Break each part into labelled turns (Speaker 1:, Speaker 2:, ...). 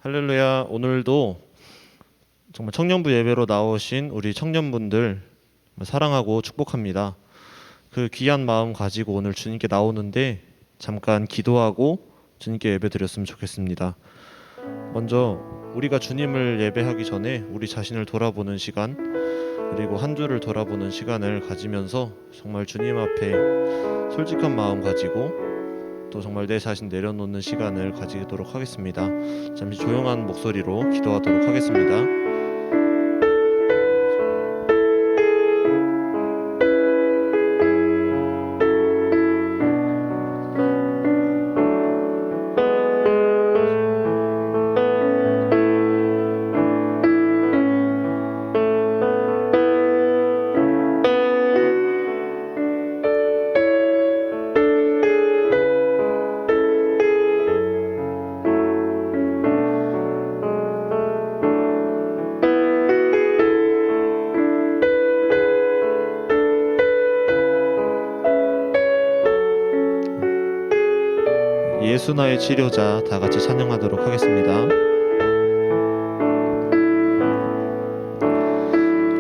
Speaker 1: 할렐루야. 오늘도 정말 청년부 예배로 나오신 우리 청년분들 사랑하고 축복합니다. 그 귀한 마음 가지고 오늘 주님께 나오는데 잠깐 기도하고 주님께 예배 드렸으면 좋겠습니다. 먼저 우리가 주님을 예배하기 전에 우리 자신을 돌아보는 시간, 그리고 한 주를 돌아보는 시간을 가지면서 정말 주님 앞에 솔직한 마음 가지고 또 정말 내 자신 내려놓는 시간을 가지도록 하겠습니다. 잠시 조용한 목소리로 기도하도록 하겠습니다. 예수 나의 치료자 다 같이 찬양하도록 하겠습니다.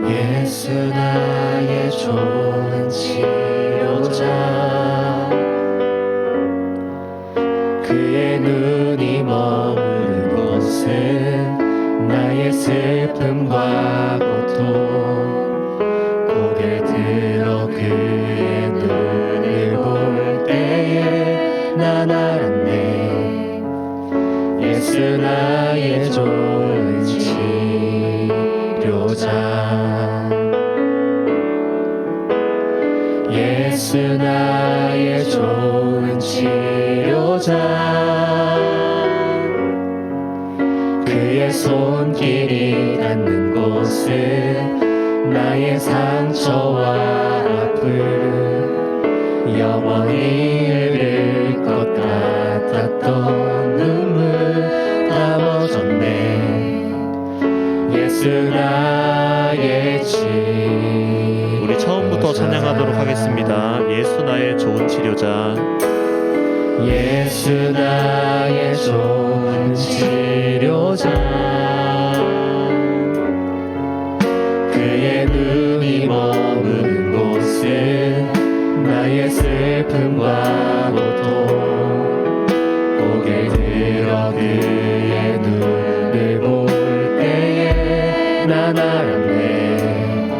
Speaker 2: 예수 나의 좋은 치료자, 그의 눈이 머무는 곳은 나의 슬픔과 고통, 고개 들어 그의 눈을 볼 때에 난 알았네. 예수 나의 좋은 치료자, 예수 나의 좋은 치료자, 그의 손길이 닿는 곳은 나의 상처와 아픔, 영원히 흐를 것 같았던 눈물 다 멎었네. 예수 나의 치료자.
Speaker 1: 우리 처음부터 찬양하도록 하겠습니다. 예수 나의 좋은 치료자,
Speaker 2: 예수 나의 좋은 치료자, 그의 눈이 머무는 곳은 나의 슬픔과 고통, 고개 들어 그의 눈을 볼 때에 난 알았네.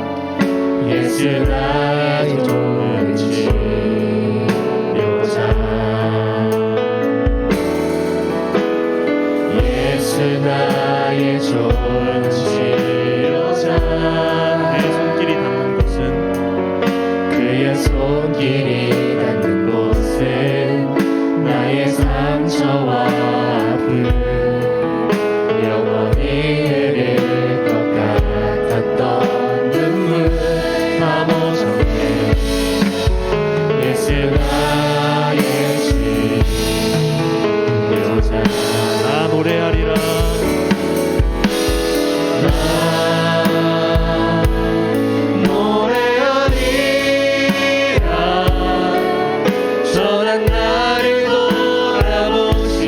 Speaker 2: 예수 나의 좋은 치료자, 예수 나의 좋은 치료자,
Speaker 1: 그의 손길이 닿는 곳은
Speaker 2: 그의 손길이 닿는 곳은 나의 상처와 아픔, 영원히 흐를 것 같았던 눈물 다 멎었네. 예수 나의 치료자.
Speaker 1: 나 노래하리라.
Speaker 2: 전한 나를 돌아보신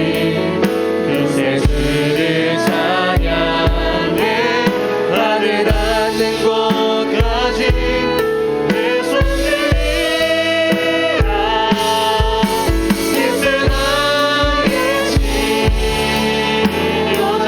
Speaker 2: 그새 주를 찬양해. 하늘 닿는 곳까지 내 손들이라. 예수 나의 치료자,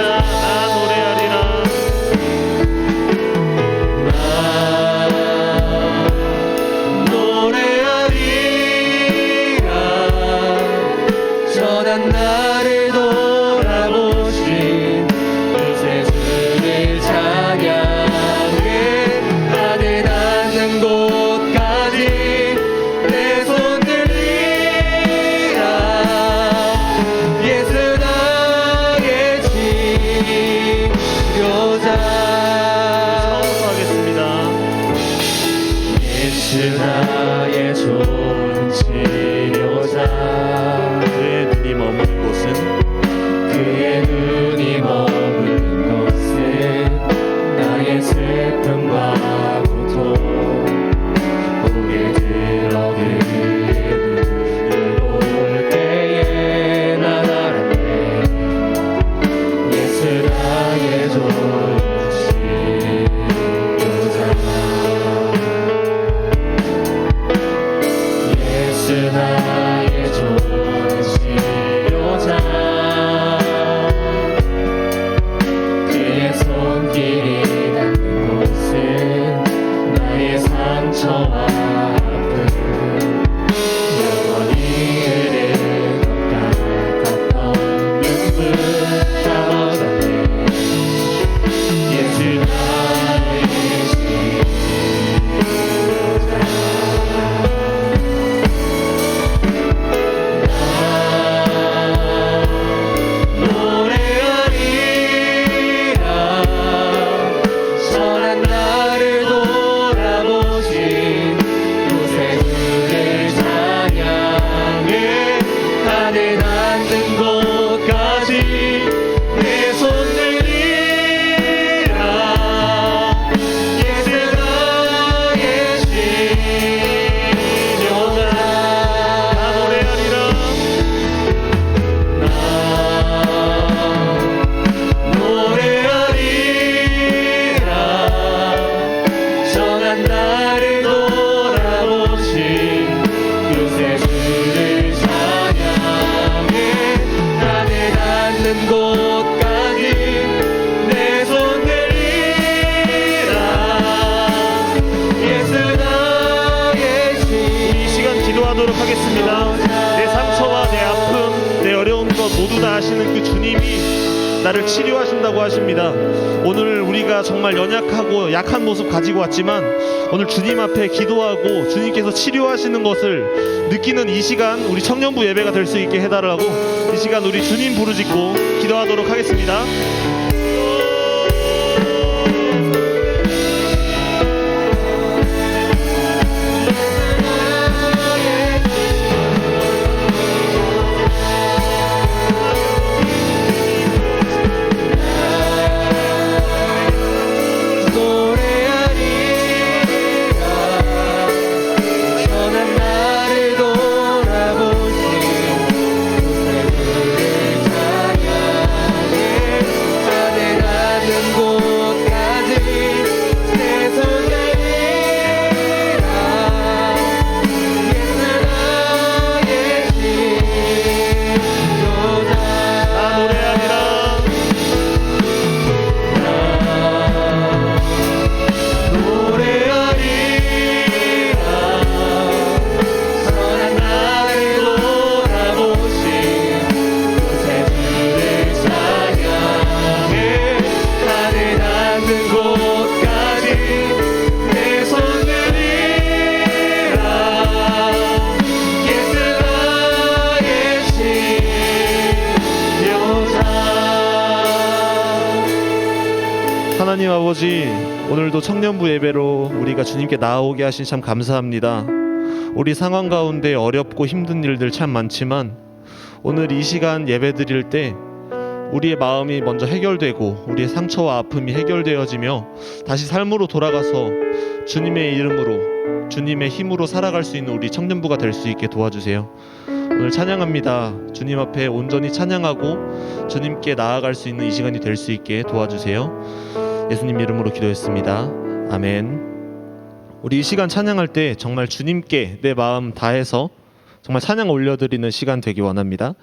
Speaker 1: 나를 치료하신다고 하십니다. 오늘 우리가 정말 연약하고 약한 모습 가지고 왔지만 오늘 주님 앞에 기도하고 주님께서 치료하시는 것을 느끼는 이 시간 우리 청년부 예배가 될 수 있게 해달라고 이 시간 우리 주님 부르짖고 기도하도록 하겠습니다. 하나님 아버지, 오늘도 청년부 예배로 우리가 주님께 나아오게 하신 참 감사합니다. 우리 상황 가운데 어렵고 힘든 일들 참 많지만 오늘 이 시간 예배 드릴 때 우리의 마음이 먼저 해결되고 우리의 상처와 아픔이 해결되어지며 다시 삶으로 돌아가서 주님의 이름으로 주님의 힘으로 살아갈 수 있는 우리 청년부가 될 수 있게 도와주세요. 오늘 찬양합니다. 주님 앞에 온전히 찬양하고 주님께 나아갈 수 있는 이 시간이 될 수 있게 도와주세요. 예수님 이름으로 기도했습니다. 아멘. 우리 이 시간 찬양할 때 정말 주님께 내 마음 다해서 정말 찬양 올려드리는 시간 되기 원합니다.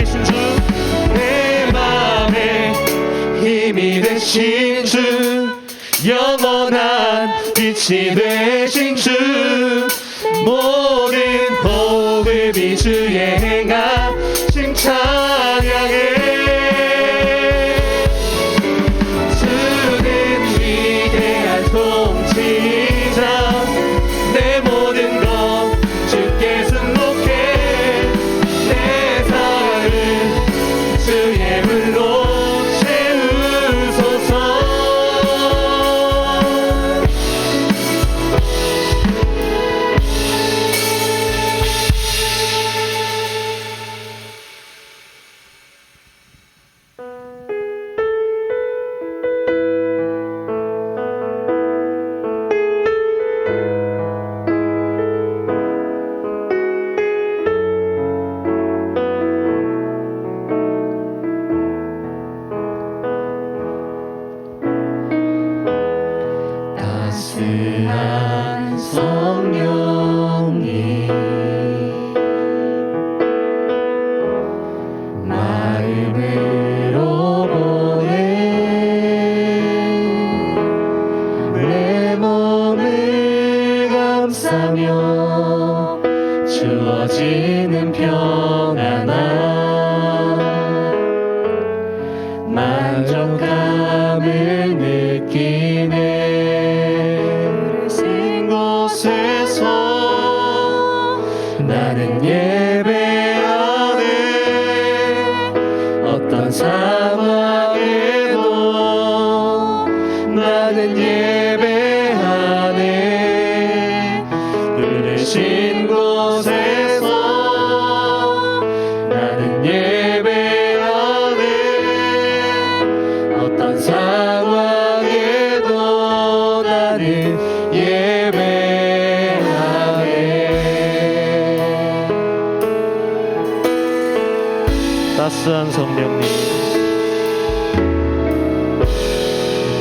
Speaker 1: 계신 주,
Speaker 2: 내 맘에 힘이 되신 주, 영원한 빛이 되신 주, 모든 호흡이 주의 행하심 찬양해. 주는 위대한 통치자, 내 모든 것 주께 승복해. 내 삶을 주의 불로 채우소서. 따스한 성령님, 마음으로 보내 내 몸을 감싸며 주어지는 평안함, 만족감을 느끼네. 나는 예배하네. 어떤 상황에도 나는 예배하네. 부르신 곳에서 나는 예배하네. 어떤 상황에도 나는 예배하네.
Speaker 1: 따스한 성령님,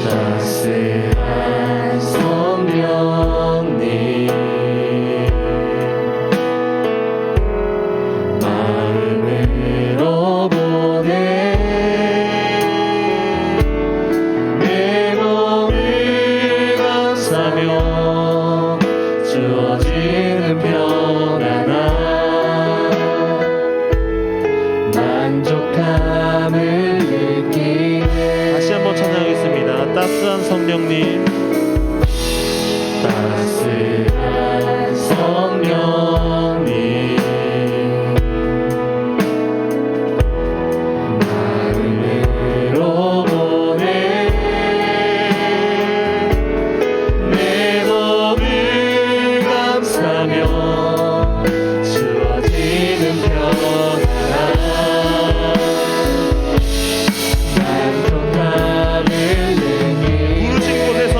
Speaker 2: 따스한 성령님, 마음으로 보내 내 몸을 감싸며 주어지는 평안함, 만족함을 느끼네.
Speaker 1: 다시 한번 찬양하겠습니다. 따스한 성령님,
Speaker 2: 따스한 성령님, 마음으로 보내 내 몸을 감싸며 주어지는 평안함, 만족감을 느끼네.
Speaker 1: 부르신 곳에서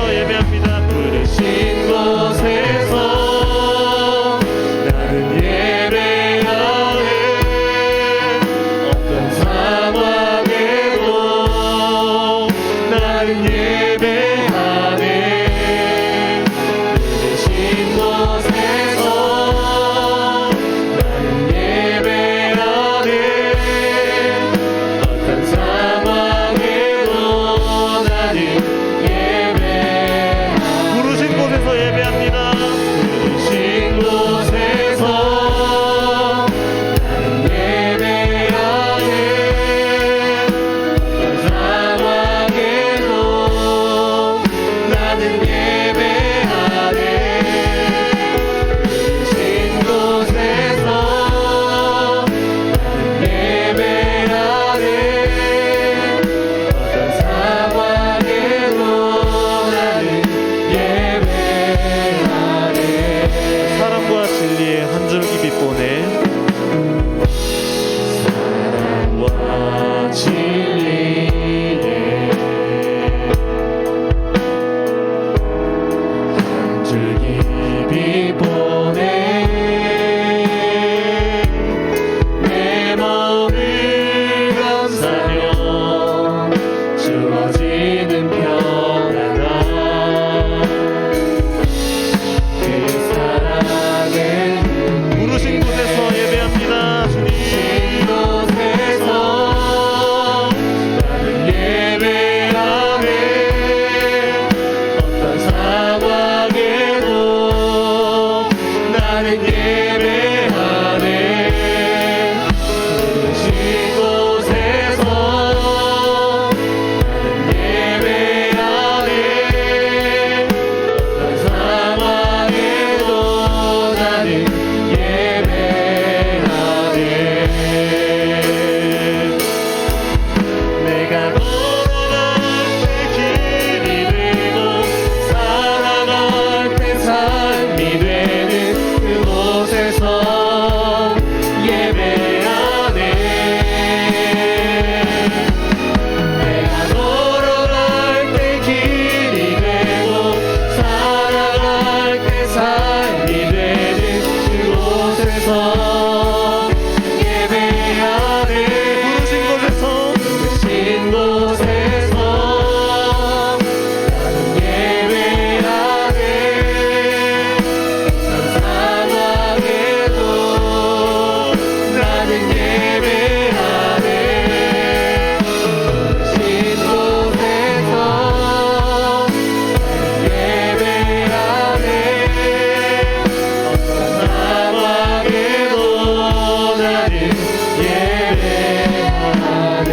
Speaker 2: 예배하네.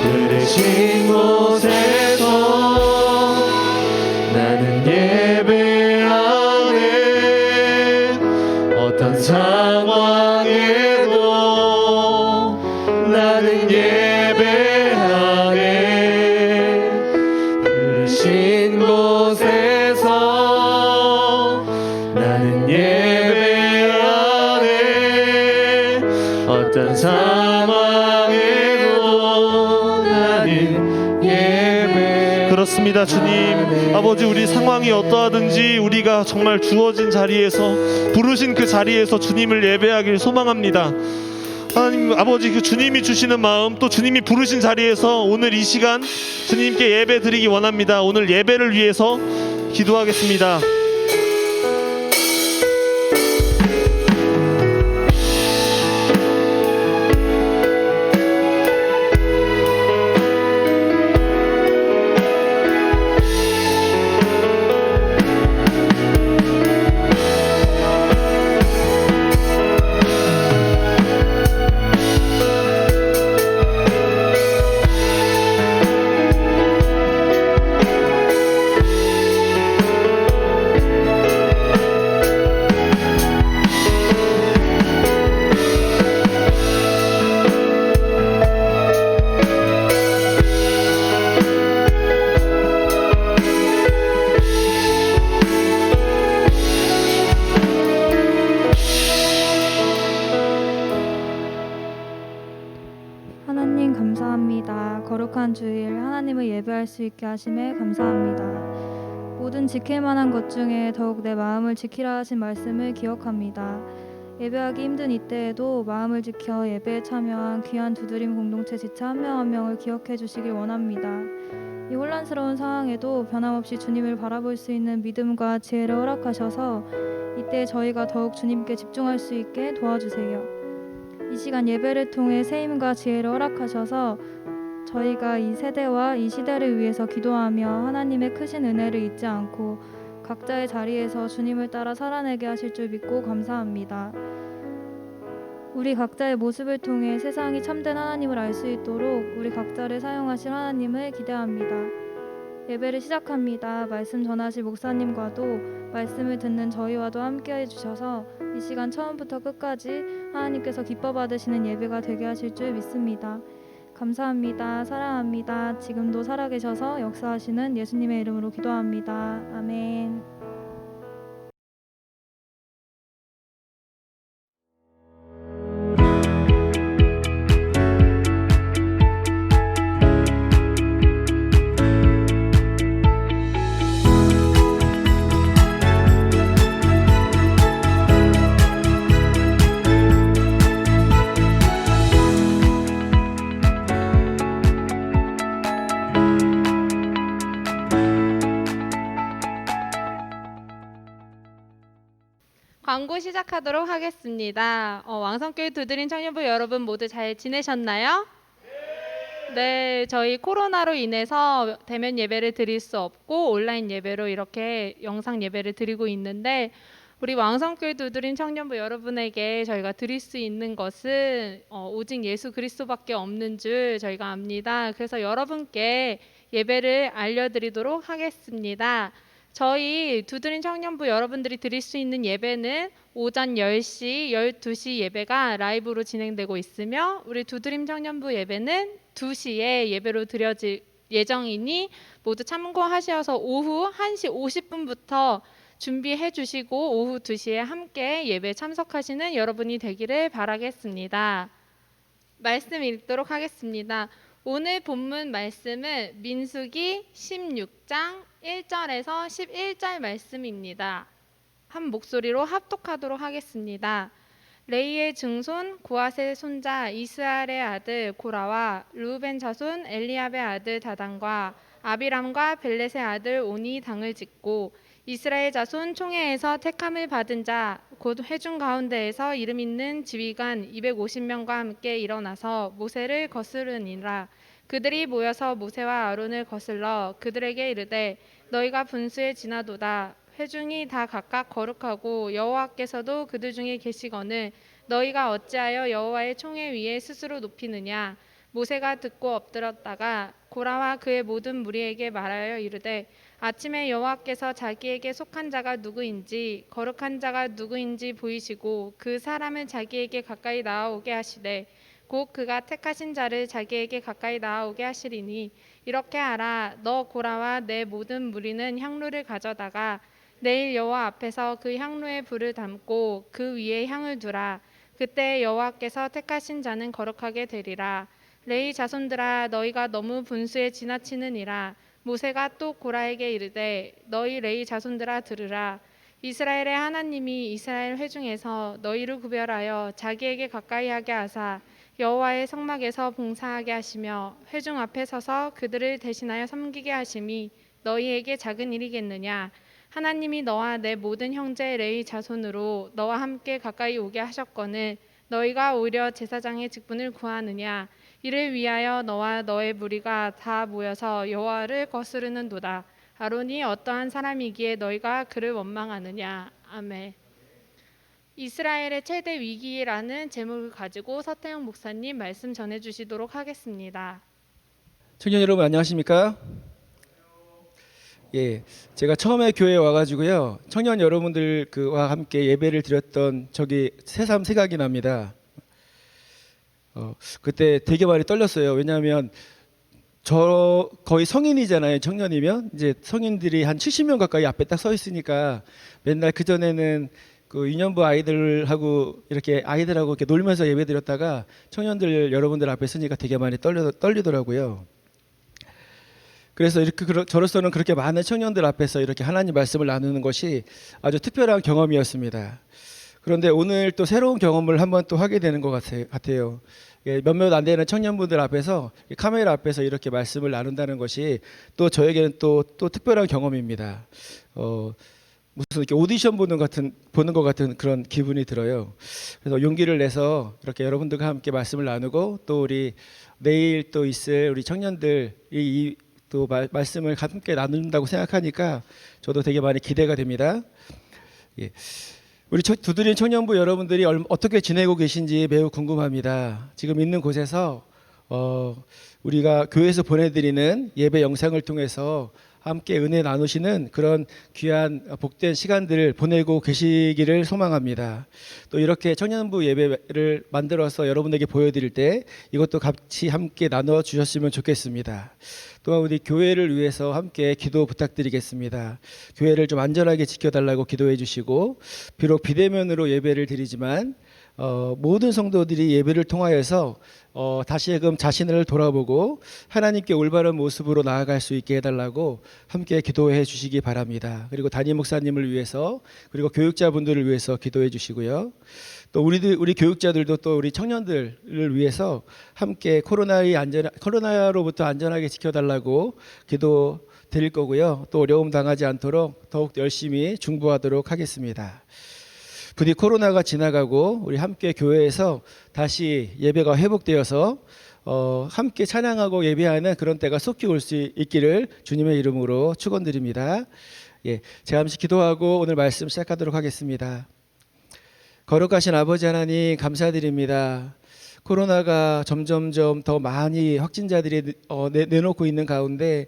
Speaker 1: 부르신 곳에서
Speaker 2: 나는 예배하네. 어떤 상황에도 나는 예배하네. 부르신 곳에서 나는 예배하네. 어떤 상황에도 나는 예배.
Speaker 1: 그렇습니다. 주님 아버지, 우리 상황이 어떠하든지 우리가 정말 주어진 자리에서, 부르신 그 자리에서 주님을 예배하길 소망합니다. 하나님 아버지, 그 주님이 주시는 마음, 또 주님이 부르신 자리에서 오늘 이 시간 주님께 예배 드리기 원합니다. 오늘 예배를 위해서 기도하겠습니다.
Speaker 3: 하나님 감사합니다. 거룩한 주일 하나님을 예배할 수 있게 하심에 감사합니다. 모든 지킬 만한 것 중에 더욱 내 마음을 지키라 하신 말씀을 기억합니다. 예배하기 힘든 이때에도 마음을 지켜 예배에 참여한 귀한 두드림 공동체 지체 한 명 한 명을 기억해 주시길 원합니다. 이 혼란스러운 상황에도 변함없이 주님을 바라볼 수 있는 믿음과 지혜를 허락하셔서 이때 저희가 더욱 주님께 집중할 수 있게 도와주세요. 이 시간 예배를 통해 새 힘과 지혜를 허락하셔서 저희가 이 세대와 이 시대를 위해서 기도하며 하나님의 크신 은혜를 잊지 않고 각자의 자리에서 주님을 따라 살아내게 하실 줄 믿고 감사합니다. 우리 각자의 모습을 통해 세상이 참된 하나님을 알 수 있도록 우리 각자를 사용하실 하나님을 기대합니다. 예배를 시작합니다. 말씀 전하실 목사님과도 말씀을 듣는 저희와도 함께 해주셔서 이 시간 처음부터 끝까지 하나님께서 기뻐 받으시는 예배가 되게 하실 줄 믿습니다. 감사합니다. 사랑합니다. 지금도 살아계셔서 역사하시는 예수님의 이름으로 기도합니다. 아멘.
Speaker 4: 광고 시작하도록 하겠습니다. 왕성교회 두드림 청년부 여러분 모두 잘 지내셨나요? 네, 저희 코로나로 인해서 대면 예배를 드릴 수 없고 온라인 예배로 이렇게 영상 예배를 드리고 있는데 우리 왕성교회 두드림 청년부 여러분에게 저희가 드릴 수 있는 것은 오직 예수 그리스도밖에 없는 줄 저희가 압니다. 그래서 여러분께 예배를 알려드리도록 하겠습니다. 저희 두드림 청년부 여러분들이 드릴 수 있는 예배는 오전 10시, 12시 예배가 라이브로 진행되고 있으며 우리 두드림 청년부 예배는 2시에 예배로 드려질 예정이니 모두 참고하셔서 오후 1시 50분부터 준비해 주시고 오후 2시에 함께 예배에 참석하시는 여러분이 되기를 바라겠습니다. 말씀 읽도록 하겠습니다. 오늘 본문 말씀은 민수기 16장 1절에서 11절 말씀입니다. 한 목소리로 합독하도록 하겠습니다. 레이의 증손 고앗의 손자 이스라엘의 아들 고라와 르우벤 자손 엘리압의 아들 다단과 아비람과 벨렛의 아들 오니 당을 짓고 이스라엘 자손 총회에서 택함을 받은 자 곧 회중 가운데에서 이름 있는 지휘관 250명과 함께 일어나서 모세를 거스르니라. 그들이 모여서 모세와 아론을 거슬러 그들에게 이르되 너희가 분수에 지나도다. 회중이 다 각각 거룩하고 여호와께서도 그들 중에 계시거늘 너희가 어찌하여 여호와의 총회 위에 스스로 높이느냐. 모세가 듣고 엎드렸다가 고라와 그의 모든 무리에게 말하여 이르되 아침에 여호와께서 자기에게 속한 자가 누구인지 거룩한 자가 누구인지 보이시고 그 사람을 자기에게 가까이 나아오게 하시되 곧 그가 택하신 자를 자기에게 가까이 나아오게 하시리니 이렇게 하라. 너 고라와 내 모든 무리는 향로를 가져다가 내일 여호와 앞에서 그 향로에 불을 담고 그 위에 향을 두라. 그때 여호와께서 택하신 자는 거룩하게 되리라. 레위 자손들아, 너희가 너무 분수에 지나치느니라. 모세가 또 고라에게 이르되 너희 레위 자손들아 들으라. 이스라엘의 하나님이 이스라엘 회중에서 너희를 구별하여 자기에게 가까이 하게 하사 여호와의 성막에서 봉사하게 하시며 회중 앞에 서서 그들을 대신하여 섬기게 하심이 너희에게 작은 일이겠느냐. 하나님이 너와 내 모든 형제 레위 자손으로 너와 함께 가까이 오게 하셨거늘 너희가 오히려 제사장의 직분을 구하느냐. 이를 위하여 너와 너의 무리가 다 모여서 여호와를 거스르는도다. 아론이 어떠한 사람이기에 너희가 그를 원망하느냐. 아멘. 이스라엘의 최대 위기라는 제목을 가지고 서태영 목사님 말씀 전해주시도록 하겠습니다.
Speaker 5: 청년 여러분 안녕하십니까? 예, 제가 처음에 교회에 와가지고요 청년 여러분들과 함께 예배를 드렸던 적이 새삼 생각이 납니다. 그때 되게 많이 떨렸어요. 왜냐하면 저 거의 성인이잖아요. 청년이면 이제 성인들이 한 70명 가까이 앞에 딱 서 있으니까 맨날 그 전에는 그 유년부 아이들하고 이렇게 놀면서 예배 드렸다가 청년들 여러분들 앞에 서니까 되게 많이 떨리더라고요. 그래서 이렇게 저로서는 그렇게 많은 청년들 앞에서 이렇게 하나님 말씀을 나누는 것이 아주 특별한 경험이었습니다. 그런데 오늘 또 새로운 경험을 한번 또 하게 되는 것 같아요. 몇몇 안 되는 청년분들 앞에서 카메라 앞에서 이렇게 말씀을 나눈다는 것이 또 저에게는 또 특별한 경험입니다. 무슨 이렇게 오디션 보는 것 같은 그런 기분이 들어요. 그래서 용기를 내서 이렇게 여러분들과 함께 말씀을 나누고 또 우리 내일 또 있을 우리 청년들이 또 말씀을 함께 나눈다고 생각하니까 저도 되게 많이 기대가 됩니다. 예. 우리 두드림 청년부 여러분들이 어떻게 지내고 계신지 매우 궁금합니다. 지금 있는 곳에서 우리가 교회에서 보내드리는 예배 영상을 통해서 함께 은혜 나누시는 그런 귀한 복된 시간들을 보내고 계시기를 소망합니다. 또 이렇게 청년부 예배를 만들어서 여러분에게 보여드릴 때 이것도 같이 함께 나눠 주셨으면 좋겠습니다. 또한 우리 교회를 위해서 함께 기도 부탁드리겠습니다. 교회를 좀 안전하게 지켜달라고 기도해 주시고 비록 비대면으로 예배를 드리지만 모든 성도들이 예배를 통하여서 다시금 자신을 돌아보고 하나님께 올바른 모습으로 나아갈 수 있게 해달라고 함께 기도해 주시기 바랍니다. 그리고 담임 목사님을 위해서 그리고 교육자분들을 위해서 기도해 주시고요. 또 우리 교육자들도 또 우리 청년들을 위해서 함께 코로나로부터 안전하게 지켜달라고 기도 드릴 거고요. 또 어려움 당하지 않도록 더욱 열심히 중보하도록 하겠습니다. 부디 코로나가 지나가고 우리 함께 교회에서 다시 예배가 회복되어서 함께 찬양하고 예배하는 그런 때가 속히 올 수 있기를 주님의 이름으로 축원드립니다. 예, 제가 잠시 기도하고 오늘 말씀 시작하도록 하겠습니다. 거룩하신 아버지 하나님 감사드립니다. 코로나가 점점점 더 많이 확진자들이 내놓고 있는 가운데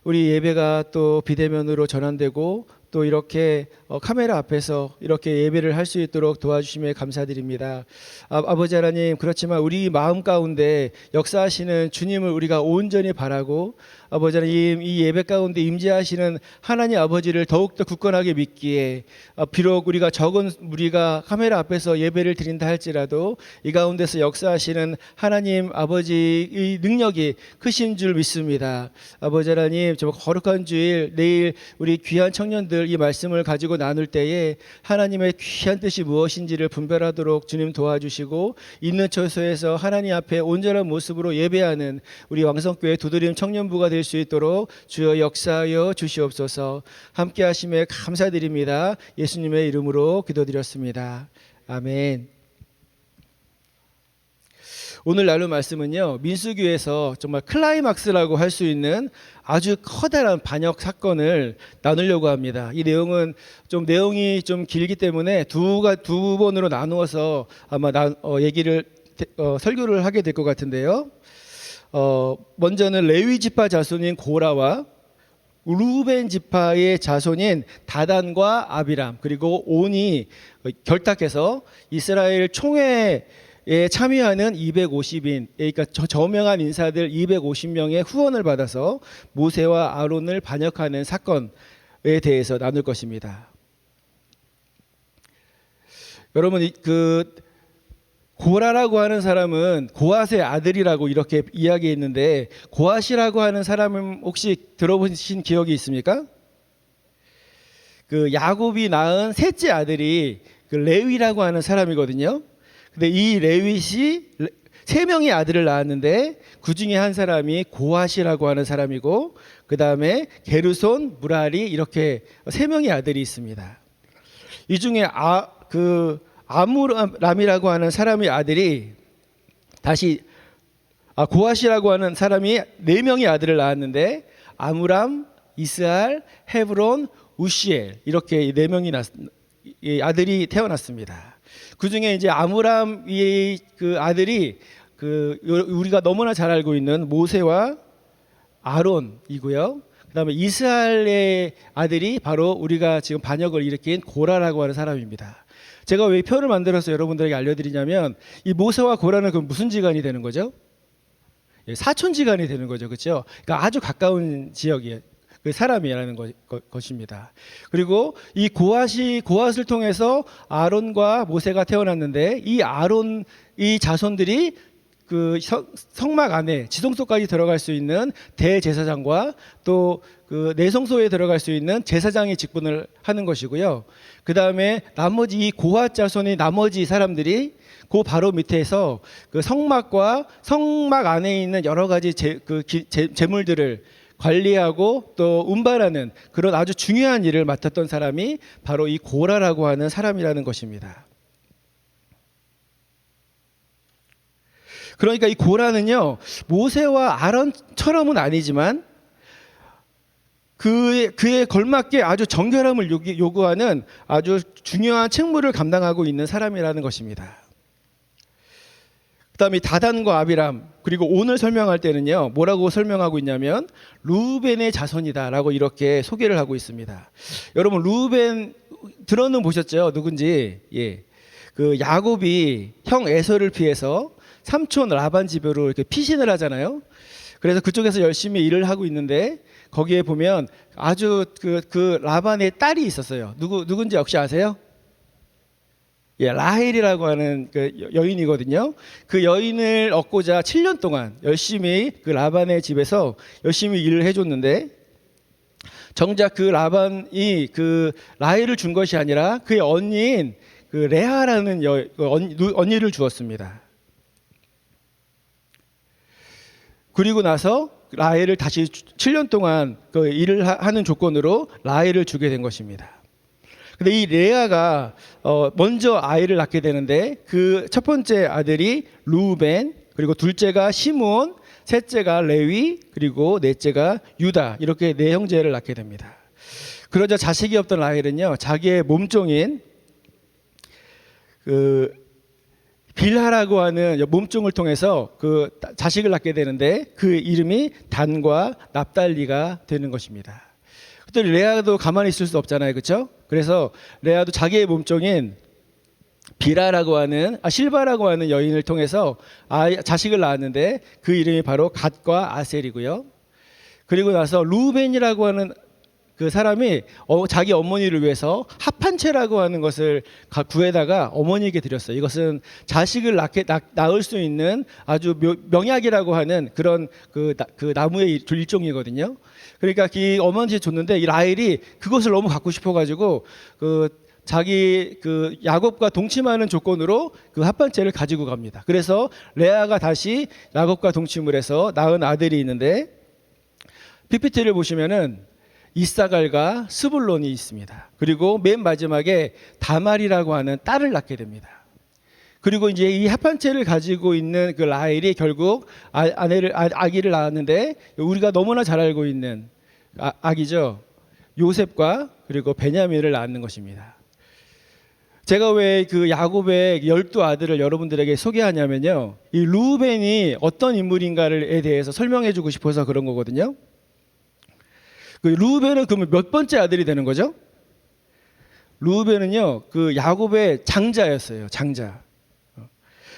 Speaker 5: 우리 예배가 또 비대면으로 전환되고 또 이렇게 카메라 앞에서 이렇게 예배를 할 수 있도록 도와주심에 감사드립니다. 아버지 하나님, 그렇지만 우리 마음 가운데 역사하시는 주님을 우리가 온전히 바라고 아버지 하나님, 이 예배 가운데 임재하시는 하나님 아버지를 더욱더 굳건하게 믿기에 비록 우리가 적은 무리가 카메라 앞에서 예배를 드린다 할지라도 이 가운데서 역사하시는 하나님 아버지의 능력이 크신 줄 믿습니다. 아버지 하나님, 저 거룩한 주일 내일 우리 귀한 청년들 이 말씀을 가지고 나눌 때에 하나님의 귀한 뜻이 무엇인지를 분별하도록 주님 도와주시고 있는 처소에서 하나님 앞에 온전한 모습으로 예배하는 우리 왕성교회 두드림 청년부가 될 수 있도록 주여 역사하여 주시옵소서. 함께 하심에 감사드립니다. 예수님의 이름으로 기도드렸습니다. 아멘. 오늘 나눌 말씀은요, 민수기에서 정말 클라이막스라고 할 수 있는 아주 커다란 반역 사건을 나누려고 합니다. 이 내용은 좀 내용이 좀 길기 때문에 두 번으로 나누어서 아마 설교를 하게 될 것 같은데요. 먼저는 레위 지파 자손인 고라와 루벤 지파의 자손인 다단과 아비람 그리고 온이 결탁해서 이스라엘 총회에 참여하는 250인, 그러니까 저명한 인사들 250명의 후원을 받아서 모세와 아론을 반역하는 사건에 대해서 나눌 것입니다. 여러분, 고라라고 하는 사람은 고앗의 아들이라고 이렇게 이야기했는데, 고앗이라고 하는 사람은 혹시 들어보신 기억이 있습니까? 야곱이 낳은 셋째 아들이 레위라고 하는 사람이거든요. 근데 이 레윗이 세 명의 아들을 낳았는데 그 중에 한 사람이 고앗이라고 하는 사람이고, 그 다음에 게르손, 무라리 이렇게 세 명의 아들이 있습니다. 이 중에 아므람이라고 하는 사람의 아들이 고앗이라고 하는 사람이 네 명의 아들을 낳았는데 아므람, 이스알, 헤브론, 우시엘 이렇게 네 명의 아들이 태어났습니다. 그 중에 이제 아므람의 아들이 우리가 너무나 잘 알고 있는 모세와 아론이고요. 그다음에 이스라엘의 아들이 바로 우리가 지금 반역을 일으킨 고라라고 하는 사람입니다. 제가 왜 표를 만들어서 여러분들에게 알려드리냐면, 이 모세와 고라는 그 무슨 지간이 되는 거죠? 사촌지간이 되는 거죠, 그렇죠? 그러니까 아주 가까운 지역이에요. 그 사람이라는 것입니다. 그리고 이 고앗을 통해서 아론과 모세가 태어났는데, 이 자손들이 성막 안에 지성소까지 들어갈 수 있는 대제사장과 또 내성소에 들어갈 수 있는 제사장의 직분을 하는 것이고요. 그 다음에 나머지 이 고앗 자손의 나머지 사람들이 그 바로 밑에서 성막과 성막 안에 있는 여러 가지 재물들을 관리하고 또 운반하는 그런 아주 중요한 일을 맡았던 사람이 바로 이 고라라고 하는 사람이라는 것입니다. 그러니까 이 고라는요, 모세와 아론처럼은 아니지만 그에 걸맞게 아주 정결함을 요구하는 아주 중요한 책무를 감당하고 있는 사람이라는 것입니다. 그 다음에 다단과 아비람, 그리고 오늘 설명할 때는요, 뭐라고 설명하고 있냐면 루벤의 자손이다라고 이렇게 소개를 하고 있습니다. 여러분, 루벤 들어는 보셨죠? 누군지. 예. 야곱이 형 에서를 피해서 삼촌 라반 집으로 이렇게 피신을 하잖아요. 그래서 그쪽에서 열심히 일을 하고 있는데, 거기에 보면 아주 라반의 딸이 있었어요. 누군지 혹시 아세요? 예, 라헬이라고 하는 여인이거든요. 그 여인을 얻고자 7년 동안 열심히 라반의 집에서 열심히 일을 해줬는데, 정작 라반이 라헬을 준 것이 아니라 그의 언니인 레아라는 언니를 주었습니다. 그리고 나서 라헬을 다시 7년 동안 일을 하는 조건으로 라헬을 주게 된 것입니다. 근데 이 레아가 먼저 아이를 낳게 되는데, 그 첫 번째 아들이 루벤, 그리고 둘째가 시므온, 셋째가 레위, 그리고 넷째가 유다, 이렇게 네 형제를 낳게 됩니다. 그러자 자식이 없던 라헬은요, 자기의 몸종인 빌하라고 하는 몸종을 통해서 자식을 낳게 되는데, 그 이름이 단과 납달리가 되는 것입니다. 또 레아도 가만히 있을 수 없잖아요, 그렇죠? 그래서 레아도 자기의 몸종인 실바라고 하는 여인을 통해서 자식을 낳았는데, 그 이름이 바로 갓과 아셀이고요. 그리고 나서 루벤이라고 하는 그 사람이 자기 어머니를 위해서 합한채라고 하는 것을 구해다가 어머니에게 드렸어요. 이것은 자식을 낳을 수 있는 아주 명약이라고 하는 그런 나무의 일종이거든요. 그러니까 이 어머니한테 줬는데, 이 라헬이 그것을 너무 갖고 싶어가지고 자기 야곱과 동침하는 조건으로 합한채를 가지고 갑니다. 그래서 레아가 다시 야곱과 동침을 해서 낳은 아들이 있는데, PPT를 보시면은 이사갈과 스불론이 있습니다. 그리고 맨 마지막에 다말이라고 하는 딸을 낳게 됩니다. 그리고 이제 이 합한체를 가지고 있는 그 라헬이 결국 아기를 낳았는데 우리가 너무나 잘 알고 있는 아기죠. 요셉과 그리고 베냐민을 낳는 것입니다. 제가 왜 그 야곱의 12아들을 여러분들에게 소개하냐면요. 이 루벤이 어떤 인물인가에 대해서 설명해 주고 싶어서 그런 거거든요. 그 루벤은 그러면 몇 번째 아들이 되는 거죠? 루벤은요, 그 야곱의 장자였어요. 장자.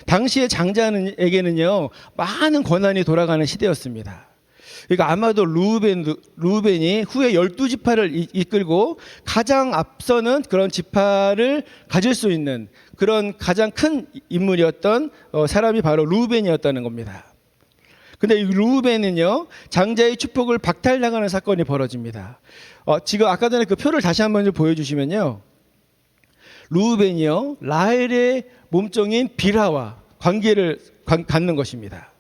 Speaker 5: 당시의 장자에게는요, 많은 권한이 돌아가는 시대였습니다. 그러니까 아마도 루벤이 후에 12지파를 이끌고 가장 앞서는 그런 지파를 가질 수 있는 그런 가장 큰 인물이었던 사람이 바로 루벤이었다는 겁니다. 근데 이 루벤은요, 장자의 축복을 박탈당하는 사건이 벌어집니다. 지금 아까 전에 그 표를 다시 한번 좀 보여주시면요. 루벤이요, 라헬의 몸종인 빌하와 관계를 갖는 것입니다.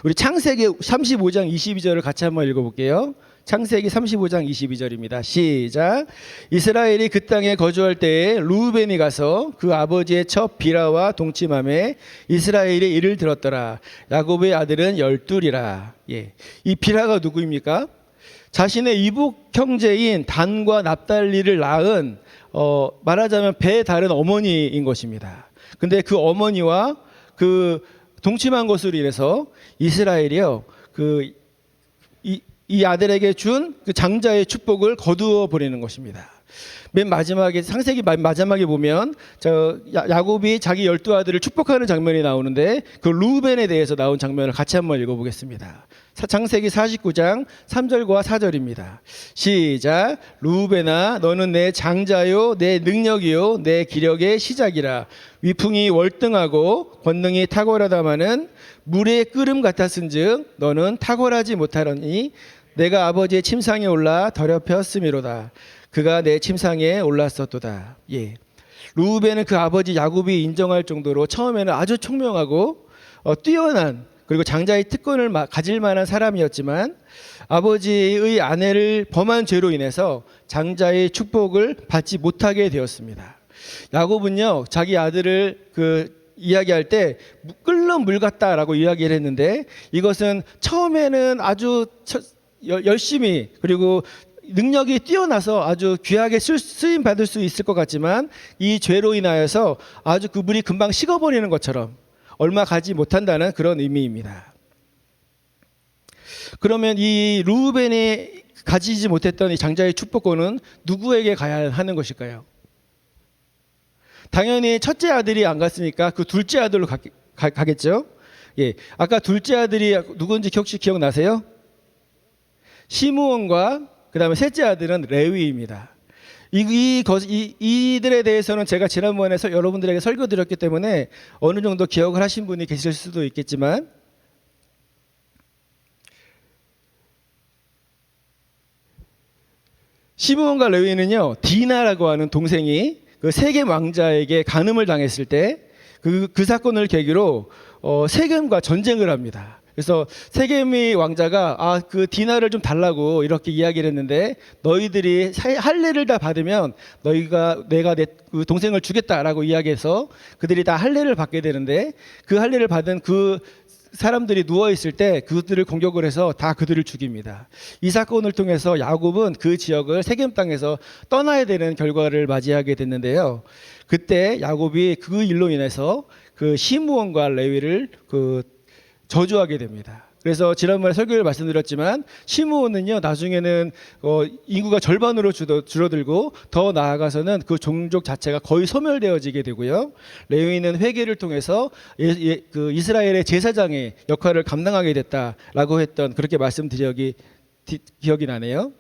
Speaker 5: 우리 창세기 35장 22절을 같이 한번 읽어볼게요. 창세기 35장 22절입니다. 시작. 이스라엘이 그 땅에 거주할 때에 루벤이 가서 그 아버지의 첩 빌하와 동침하매 이스라엘이 이를 들었더라. 야곱의 아들은 12이라. 예. 이 빌하가 누구입니까? 자신의 이복 형제인 단과 납달리를 낳은 말하자면 배에 다른 어머니인 것입니다. 근데 그 어머니와 그 동침한 것으로 인해서 이스라엘이요, 이 아들에게 준 그 장자의 축복을 거두어 버리는 것입니다. 맨 마지막에 창세기 마지막에 보면 야곱이 자기 12아들을 축복하는 장면이 나오는데 그 루벤에 대해서 나온 장면을 같이 한번 읽어보겠습니다. 창세기 49장 3절과 4절입니다. 시작. 루벤아 너는 내 장자요 내 능력이요 내 기력의 시작이라. 위풍이 월등하고 권능이 탁월하다마는 물의 끓음 같았은즉 너는 탁월하지 못하려니 내가 아버지의 침상에 올라 더럽혔음이로다. 그가 내 침상에 올랐었도다. 예. 루벤은 그 아버지 야곱이 인정할 정도로 처음에는 아주 총명하고 뛰어난 그리고 장자의 특권을 가질 만한 사람이었지만 아버지의 아내를 범한 죄로 인해서 장자의 축복을 받지 못하게 되었습니다. 야곱은요, 자기 아들을 이야기할 때 끓는 물 같다라고 이야기를 했는데 이것은 처음에는 아주 열심히 그리고 능력이 뛰어나서 아주 귀하게 쓰임 받을 수 있을 것 같지만 이 죄로 인하여서 아주 그 물이 금방 식어버리는 것처럼 얼마 가지 못한다는 그런 의미입니다. 그러면 이 루벤이 가지지 못했던 이 장자의 축복권은 누구에게 가야 하는 것일까요? 당연히 첫째 아들이 안 갔으니까 그 둘째 아들로 가겠죠. 예, 아까 둘째 아들이 누군지 혹시 기억나세요? 시므온과 그 다음에 셋째 아들은 레위입니다. 이들에 대해서는 제가 지난번에 여러분들에게 설교드렸기 때문에 어느 정도 기억을 하신 분이 계실 수도 있겠지만 시므온과 레위는요, 디나라고 하는 동생이 그 세겜 왕자에게 간음을 당했을 때 그 사건을 계기로 세겜과 전쟁을 합니다. 그래서 세겜의 왕자가 그 디나를 좀 달라고 이렇게 이야기를 했는데 너희들이 할례를 다 받으면 내가 내 그 동생을 주겠다라고 이야기해서 그들이 다 할례를 받게 되는데 그 할례를 받은 그 사람들이 누워 있을 때 그들을 공격을 해서 다 그들을 죽입니다. 이 사건을 통해서 야곱은 그 지역을 세겜 땅에서 떠나야 되는 결과를 맞이하게 됐는데요. 그때 야곱이 그 일로 인해서 그 시므온과 레위를 저주하게 됩니다. 그래서 지난번에 설교를 말씀드렸지만 시므온은요, 나중에는 인구가 절반으로 줄어들고 더 나아가서는 그 종족 자체가 거의 소멸되어지게 되고요. 레위는 회개를 통해서 그 이스라엘의 제사장의 역할을 감당하게 됐다라고 했던 그렇게 말씀드린 기억이 나네요.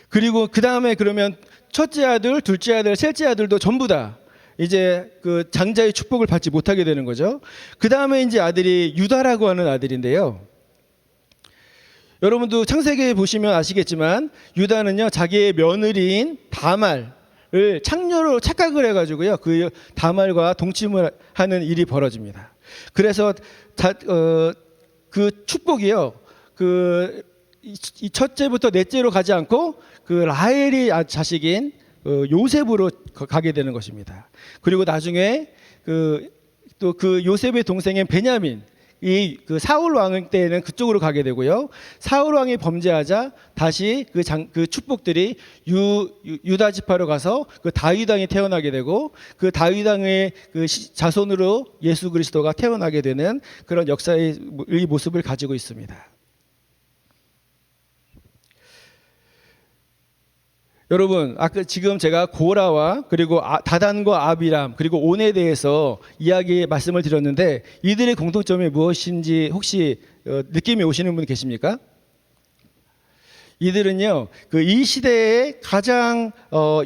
Speaker 5: 그리고 그 다음에 그러면 첫째 아들, 둘째 아들, 셋째 아들도 전부 다 이제 그 장자의 축복을 받지 못하게 되는 거죠. 그 다음에 이제 아들이 유다라고 하는 아들인데요. 여러분도 창세기에 보시면 아시겠지만 유다는요, 자기의 며느리인 다말을 창녀로 착각을 해가지고요, 그 다말과 동침을 하는 일이 벌어집니다. 그래서 그 축복이요, 이 첫째부터 넷째로 가지 않고 그 라헬이 자식인 요셉으로 가게 되는 것입니다. 그리고 나중에 또 그 요셉의 동생인 베냐민, 그 사울 왕 때에는 그쪽으로 가게 되고요. 사울 왕이 범죄하자 다시 그 축복들이 유다 지파로 가서 그 다윗 왕이 태어나게 되고, 그 다윗 왕의 그 자손으로 예수 그리스도가 태어나게 되는 그런 역사의 모습을 가지고 있습니다. 여러분, 아까 지금 제가 고라와 그리고 다단과 아비람 그리고 온에 대해서 말씀을 드렸는데, 이들의 공통점이 무엇인지 혹시 느낌이 오시는 분 계십니까? 이들은요, 이 시대의 가장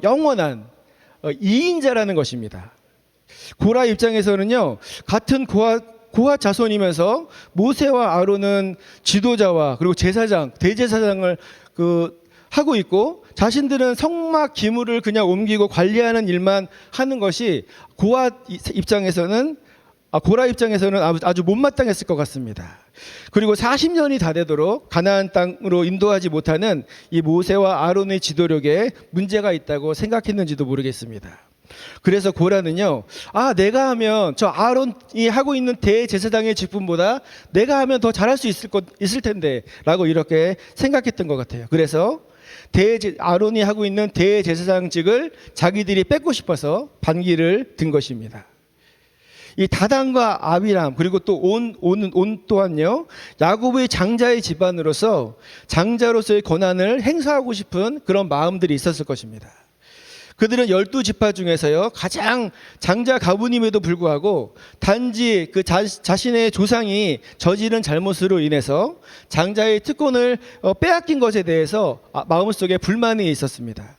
Speaker 5: 영원한 2인자라는 것입니다. 고라 입장에서는요, 같은 고아 자손이면서 모세와 아론은 지도자와 그리고 제사장, 대제사장을 하고 있고, 자신들은 성막 기물을 그냥 옮기고 관리하는 일만 하는 것이 고라 입장에서는 아주 못마땅했을 것 같습니다. 그리고 40년이 다 되도록 가나안 땅으로 인도하지 못하는 이 모세와 아론의 지도력에 문제가 있다고 생각했는지도 모르겠습니다. 그래서 고라는요, 내가 하면 저 아론이 하고 있는 대제사장의 직분보다 내가 하면 더 잘할 수 있을 텐데 라고 이렇게 생각했던 것 같아요. 그래서 아론이 하고 있는 대제사장직을 자기들이 뺏고 싶어서 반기를 든 것입니다. 이 다단과 아비람 그리고 또 온 또한요, 야곱의 장자의 집안으로서 장자로서의 권한을 행사하고 싶은 그런 마음들이 있었을 것입니다. 그들은 12지파 중에서요, 가장 장자 가부님에도 불구하고 단지 자신의 조상이 저지른 잘못으로 인해서 장자의 특권을 빼앗긴 것에 대해서 마음속에 불만이 있었습니다.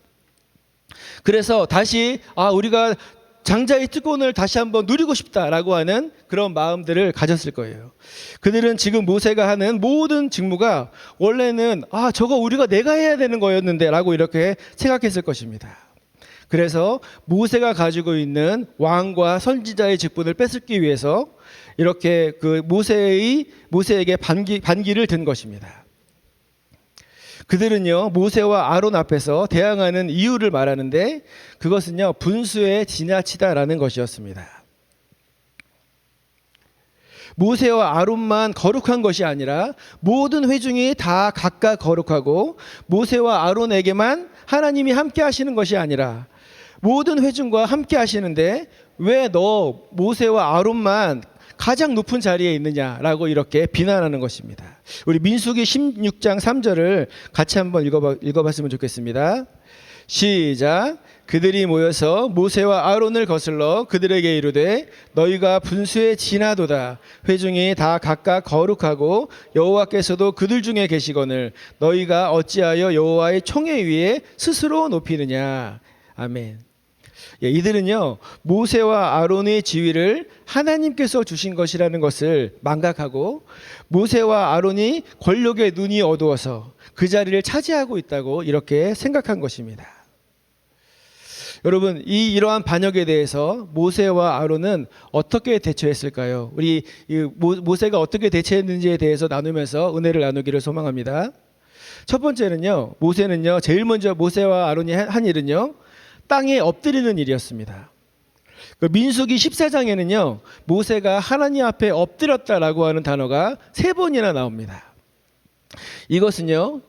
Speaker 5: 그래서 다시 우리가 장자의 특권을 다시 한번 누리고 싶다라고 하는 그런 마음들을 가졌을 거예요. 그들은 지금 모세가 하는 모든 직무가 원래는 저거 내가 해야 되는 거였는데 라고 이렇게 생각했을 것입니다. 그래서 모세가 가지고 있는 왕과 선지자의 직분을 뺏기 위해서 이렇게 모세에게 반기를 든 것입니다. 그들은요, 모세와 아론 앞에서 대항하는 이유를 말하는데, 그것은요, 분수에 지나치다라는 것이었습니다. 모세와 아론만 거룩한 것이 아니라 모든 회중이 다 각각 거룩하고, 모세와 아론에게만 하나님이 함께 하시는 것이 아니라 모든 회중과 함께 하시는데 왜 너 모세와 아론만 가장 높은 자리에 있느냐라고 이렇게 비난하는 것입니다. 우리 민수기 16장 3절을 같이 한번 읽어봤으면 좋겠습니다. 시작. 그들이 모여서 모세와 아론을 거슬러 그들에게 이르되 너희가 분수에 지나도다. 회중이 다 각각 거룩하고 여호와께서도 그들 중에 계시거늘 너희가 어찌하여 여호와의 총회 위에 스스로 높이느냐. 아멘. 이들은요, 모세와 아론의 지위를 하나님께서 주신 것이라는 것을 망각하고 모세와 아론이 권력의 눈이 어두워서 그 자리를 차지하고 있다고 이렇게 생각한 것입니다. 여러분, 이러한 반역에 대해서 모세와 아론은 어떻게 대처했을까요? 우리 모세가 어떻게 대처했는지에 대해서 나누면서 은혜를 나누기를 소망합니다. 첫 번째는요, 모세는요, 제일 먼저 모세와 아론이 한 일은요, 땅에 엎드리는 일이었습니다. 민수기 14장에는요, 모세가 하나님 앞에 엎드렸다라고 하는 단어가 3번이나 나옵니다. 이것은요,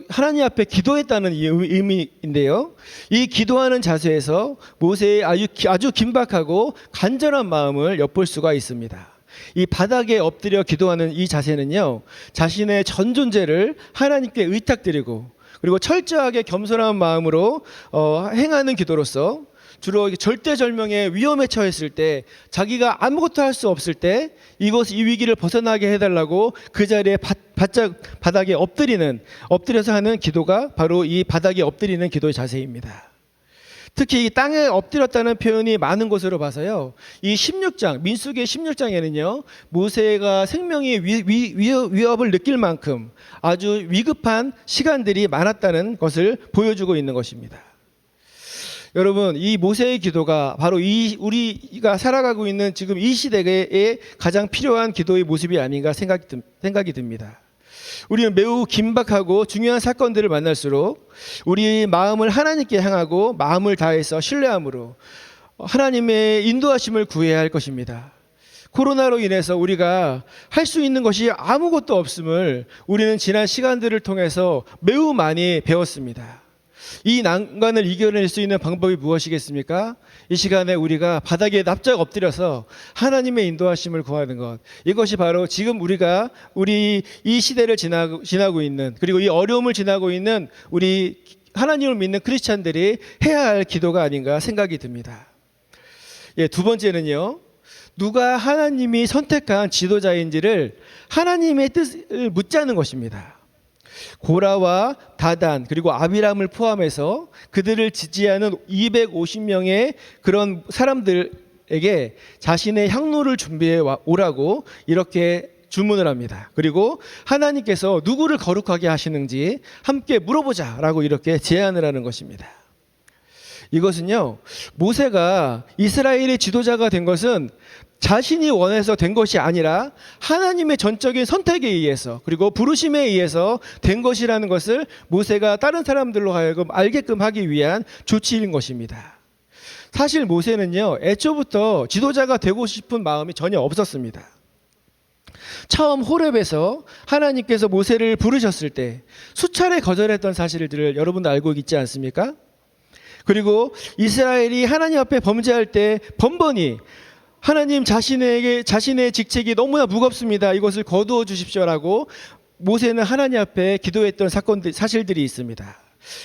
Speaker 5: 하나님 앞에 기도했다는 의미인데요, 이 기도하는 자세에서 모세의 아주 긴박하고 간절한 마음을 엿볼 수가 있습니다. 이 바닥에 엎드려 기도하는 이 자세는요, 자신의 전 존재를 하나님께 의탁드리고 그리고 철저하게 겸손한 마음으로 행하는 기도로서 주로 절대절명의 위험에 처했을 때, 자기가 아무것도 할 수 없을 때 이 위기를 벗어나게 해달라고 그 자리에 바짝 바닥에 엎드려서 하는 기도가 바로 이 바닥에 엎드리는 기도의 자세입니다. 특히 이 땅에 엎드렸다는 표현이 많은 것으로 봐서요, 이 16장 민수기 16장에는요 모세가 생명의 위협을 느낄 만큼 아주 위급한 시간들이 많았다는 것을 보여주고 있는 것입니다. 여러분, 이 모세의 기도가 바로 우리가 살아가고 있는 지금 이 시대에 가장 필요한 기도의 모습이 아닌가 생각이 듭니다. 우리는 매우 긴박하고 중요한 사건들을 만날수록 우리 마음을 하나님께 향하고 마음을 다해서 신뢰함으로 하나님의 인도하심을 구해야 할 것입니다. 코로나로 인해서 우리가 할 수 있는 것이 아무것도 없음을 우리는 지난 시간들을 통해서 매우 많이 배웠습니다. 이 난관을 이겨낼 수 있는 방법이 무엇이겠습니까? 이 시간에 우리가 바닥에 납작 엎드려서 하나님의 인도하심을 구하는 것, 이것이 바로 지금 우리 이 시대를 지나고 있는, 그리고 이 어려움을 지나고 있는 우리 하나님을 믿는 크리스찬들이 해야 할 기도가 아닌가 생각이 듭니다. 두 번째는요, 누가 하나님이 선택한 지도자인지를 하나님의 뜻을 묻자는 것입니다. 고라와 다단 그리고 아비람을 포함해서 그들을 지지하는 250명의 그런 사람들에게 자신의 향로를 준비해 오라고 이렇게 주문을 합니다. 그리고 하나님께서 누구를 거룩하게 하시는지 함께 물어보자라고 이렇게 제안을 하는 것입니다. 이것은요, 모세가 이스라엘의 지도자가 된 것은 자신이 원해서 된 것이 아니라 하나님의 전적인 선택에 의해서 그리고 부르심에 의해서 된 것이라는 것을 모세가 다른 사람들로 하여금 알게끔 하기 위한 조치인 것입니다. 사실 모세는요, 애초부터 지도자가 되고 싶은 마음이 전혀 없었습니다. 처음 호렙에서 하나님께서 모세를 부르셨을 때 수차례 거절했던 사실들을 여러분도 알고 있지 않습니까? 그리고 이스라엘이 하나님 앞에 범죄할 때 번번이 하나님 자신의 직책이 너무나 무겁습니다. 이것을 거두어 주십시오라고 모세는 하나님 앞에 기도했던 사실들이 있습니다.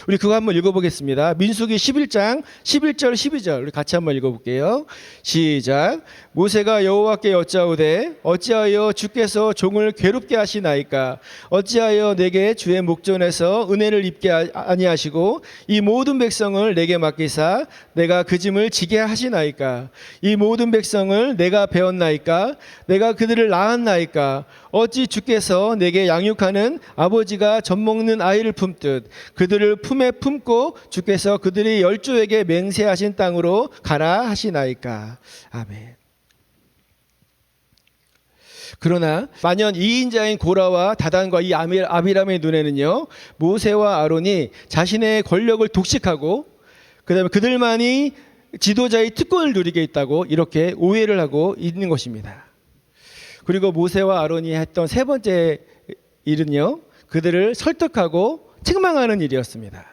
Speaker 5: 우리 그거 한번 읽어보겠습니다. 민수기 11장 11절 12절 우리 같이 한번 읽어볼게요. 시작. 모세가 여호와께 여짜오되 어찌하여 주께서 종을 괴롭게 하시나이까? 어찌하여 내게 주의 목전에서 은혜를 입게 아니하시고 이 모든 백성을 내게 맡기사 내가 그 짐을 지게 하시나이까? 이 모든 백성을 내가 배웠나이까? 내가 그들을 낳았나이까? 어찌 주께서 내게 양육하는 아버지가 젖먹는 아이를 품듯 그들을 품에 품고 주께서 그들이 열조에게 맹세하신 땅으로 가라 하시나이까? 아멘. 그러나 만연 2인자인 고라와 다단과 이 아비람의 눈에는요, 모세와 아론이 자신의 권력을 독식하고 그다음에 그들만이 지도자의 특권을 누리게 있다고 이렇게 오해를 하고 있는 것입니다. 그리고 모세와 아론이 했던 세 번째 일은요, 그들을 설득하고 책망하는 일이었습니다.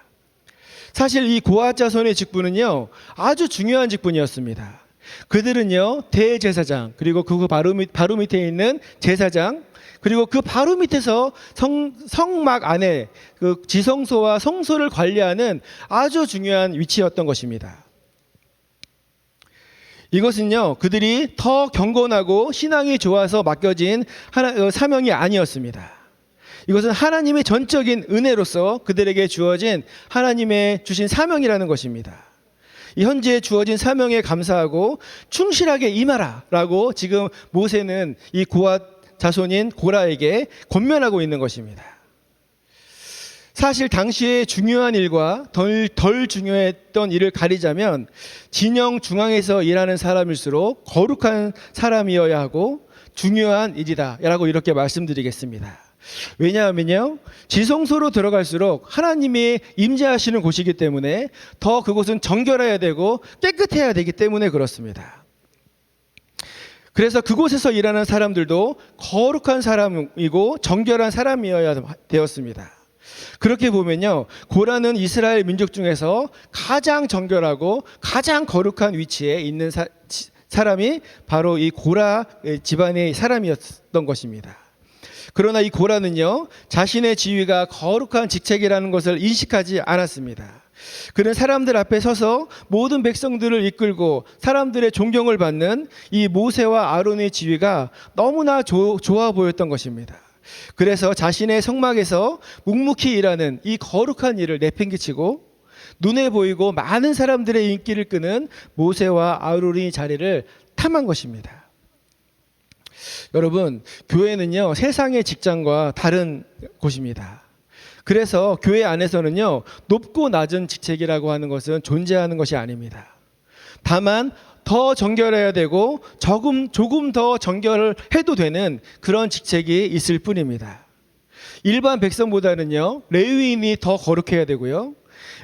Speaker 5: 사실 이 고앗 자손의 직분은요, 아주 중요한 직분이었습니다. 그들은요, 대제사장 그리고 그 바로 밑에 있는 제사장 그리고 그 바로 밑에서 성막 안에 그 지성소와 성소를 관리하는 아주 중요한 위치였던 것입니다. 이것은요, 그들이 더 경건하고 신앙이 좋아서 맡겨진 사명이 아니었습니다. 이것은 하나님의 전적인 은혜로서 그들에게 주어진 하나님의 주신 사명이라는 것입니다. 이 현재 주어진 사명에 감사하고 충실하게 임하라라고 지금 모세는 이 고앗 자손인 고라에게 권면하고 있는 것입니다. 사실 당시의 중요한 일과 덜 중요했던 일을 가리자면 진영 중앙에서 일하는 사람일수록 거룩한 사람이어야 하고 중요한 일이다라고 이렇게 말씀드리겠습니다. 왜냐하면요, 지성소로 들어갈수록 하나님이 임재하시는 곳이기 때문에 더 그곳은 정결해야 되고 깨끗해야 되기 때문에 그렇습니다. 그래서 그곳에서 일하는 사람들도 거룩한 사람이고 정결한 사람이어야 되었습니다. 그렇게 보면요, 고라는 이스라엘 민족 중에서 가장 정결하고 가장 거룩한 위치에 있는 사람이 바로 이 고라 집안의 사람이었던 것입니다. 그러나 이 고라는요, 자신의 지위가 거룩한 직책이라는 것을 인식하지 않았습니다. 그는 사람들 앞에 서서 모든 백성들을 이끌고 사람들의 존경을 받는 이 모세와 아론의 지위가 너무나 좋아 보였던 것입니다. 그래서 자신의 성막에서 묵묵히 일하는 이 거룩한 일을 내팽개치고 눈에 보이고 많은 사람들의 인기를 끄는 모세와 아론의 자리를 탐한 것입니다. 여러분, 교회는요, 세상의 직장과 다른 곳입니다. 그래서 교회 안에서는요, 높고 낮은 직책이라고 하는 것은 존재하는 것이 아닙니다. 다만 더 정결해야 되고 조금 더 정결을 해도 되는 그런 직책이 있을 뿐입니다. 일반 백성보다는요, 레위인이 더 거룩해야 되고요.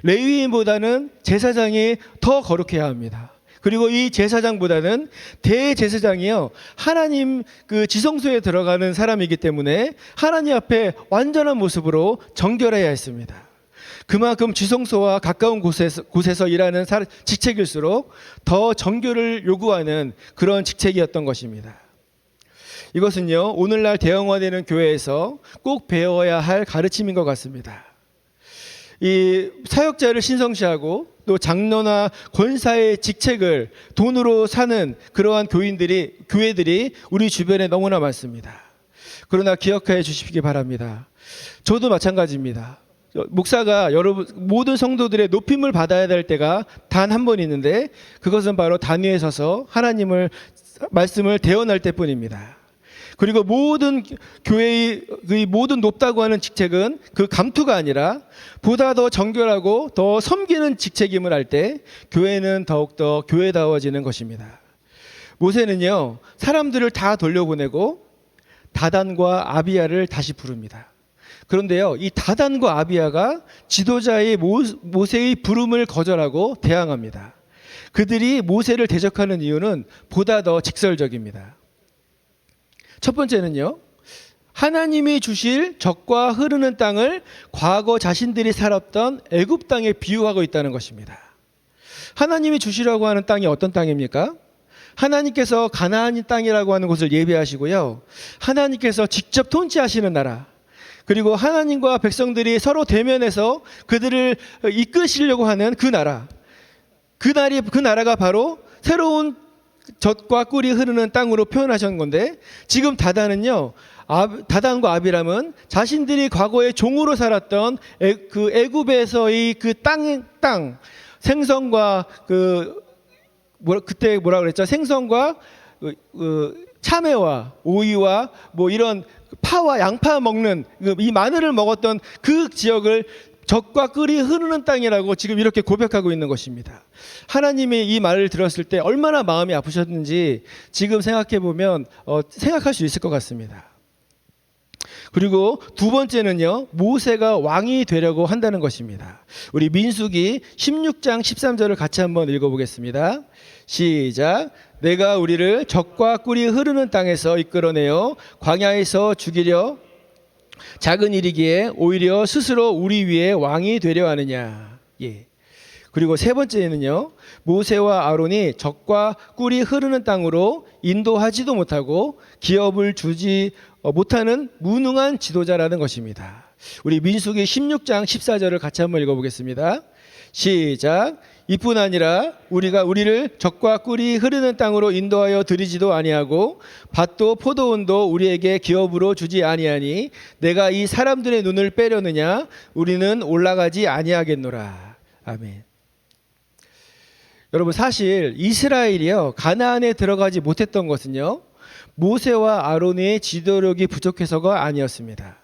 Speaker 5: 레위인보다는 제사장이 더 거룩해야 합니다. 그리고 이 제사장보다는 대제사장이요, 하나님 그 지성소에 들어가는 사람이기 때문에 하나님 앞에 완전한 모습으로 정결해야 했습니다. 그만큼 지성소와 가까운 곳에서 일하는 직책일수록 더 정결을 요구하는 그런 직책이었던 것입니다. 이것은요, 오늘날 대형화되는 교회에서 꼭 배워야 할 가르침인 것 같습니다. 이 사역자를 신성시하고 또 장로나 권사의 직책을 돈으로 사는 그러한 교회들이 우리 주변에 너무나 많습니다. 그러나 기억해 주시기 바랍니다. 저도 마찬가지입니다. 목사가 여러분 모든 성도들의 높임을 받아야 될 때가 단 한 번 있는데, 그것은 바로 단위에 서서 하나님을 말씀을 대언할 때뿐입니다. 그리고 모든 교회의 그 모든 높다고 하는 직책은 그 감투가 아니라 보다 더 정결하고 더 섬기는 직책임을 알 때 교회는 더욱더 교회다워지는 것입니다. 모세는요, 사람들을 다 돌려보내고 다단과 아비야를 다시 부릅니다. 그런데요, 이 다단과 아비야가 지도자의 모세의 부름을 거절하고 대항합니다. 그들이 모세를 대적하는 이유는 보다 더 직설적입니다. 첫 번째는요, 하나님이 주실 적과 흐르는 땅을 과거 자신들이 살았던 애굽 땅에 비유하고 있다는 것입니다. 하나님이 주시라고 하는 땅이 어떤 땅입니까? 하나님께서 가나안 땅이라고 하는 곳을 예비하시고요, 하나님께서 직접 통치하시는 나라, 그리고 하나님과 백성들이 서로 대면해서 그들을 이끄시려고 하는 그 나라, 그 나라가 바로 새로운 젖과 꿀이 흐르는 땅으로 표현하신 건데, 지금 다단과 아비람은 자신들이 과거에 종으로 살았던 그 애굽에서의 그 땅 생선과 그때 뭐라 그랬죠? 생선과 참외와 오이와 뭐 이런 파와 양파 먹는 이 마늘을 먹었던 그 지역을 젖과 꿀이 흐르는 땅이라고 지금 이렇게 고백하고 있는 것입니다. 하나님이 이 말을 들었을 때 얼마나 마음이 아프셨는지 지금 생각해 보면 생각할 수 있을 것 같습니다. 그리고 두 번째는요, 모세가 왕이 되려고 한다는 것입니다. 우리 민수기 16장 13절을 같이 한번 읽어보겠습니다. 시작. 내가 우리를 젖과 꿀이 흐르는 땅에서 이끌어내어 광야에서 죽이려 작은 일이기에 오히려 스스로 우리 위에 왕이 되려 하느냐. 예. 그리고 세 번째는요, 모세와 아론이 젖과 꿀이 흐르는 땅으로 인도하지도 못하고 기업을 주지 못하는 무능한 지도자라는 것입니다. 우리 민수기 16장 14절을 같이 한번 읽어보겠습니다. 시작. 이뿐 아니라 우리가 우리를 젖과 꿀이 흐르는 땅으로 인도하여 드리지도 아니하고 밭도 포도원도 우리에게 기업으로 주지 아니하니 내가 이 사람들의 눈을 빼려느냐? 우리는 올라가지 아니하겠노라. 아멘. 여러분, 사실 이스라엘이요, 가나안에 들어가지 못했던 것은요, 모세와 아론의 지도력이 부족해서가 아니었습니다.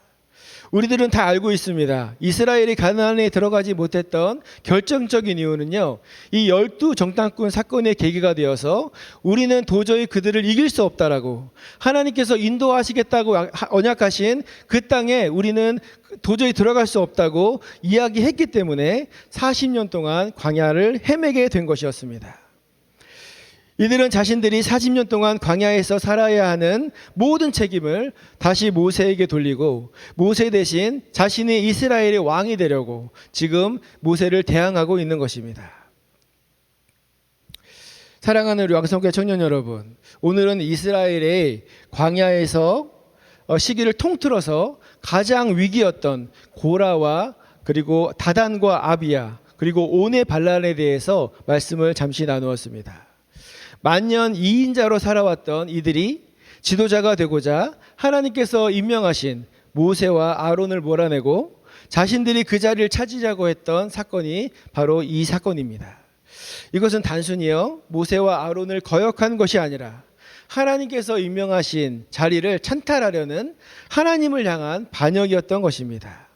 Speaker 5: 우리들은 다 알고 있습니다. 이스라엘이 가나안에 들어가지 못했던 결정적인 이유는요, 이 12 정탐꾼 사건의 계기가 되어서 우리는 도저히 그들을 이길 수 없다라고, 하나님께서 인도하시겠다고 언약하신 그 땅에 우리는 도저히 들어갈 수 없다고 이야기했기 때문에 40년 동안 광야를 헤매게 된 것이었습니다. 이들은 자신들이 40년 동안 광야에서 살아야 하는 모든 책임을 다시 모세에게 돌리고 모세 대신 자신이 이스라엘의 왕이 되려고 지금 모세를 대항하고 있는 것입니다. 사랑하는 우리 왕성교회 청년 여러분, 오늘은 이스라엘의 광야에서 시기를 통틀어서 가장 위기였던 고라와 그리고 다단과 아비야 그리고 온의 반란에 대해서 말씀을 잠시 나누었습니다. 만년 2인자로 살아왔던 이들이 지도자가 되고자 하나님께서 임명하신 모세와 아론을 몰아내고 자신들이 그 자리를 차지하고 했던 사건이 바로 이 사건입니다. 이것은 단순히요, 모세와 아론을 거역한 것이 아니라 하나님께서 임명하신 자리를 찬탈하려는 하나님을 향한 반역이었던 것입니다.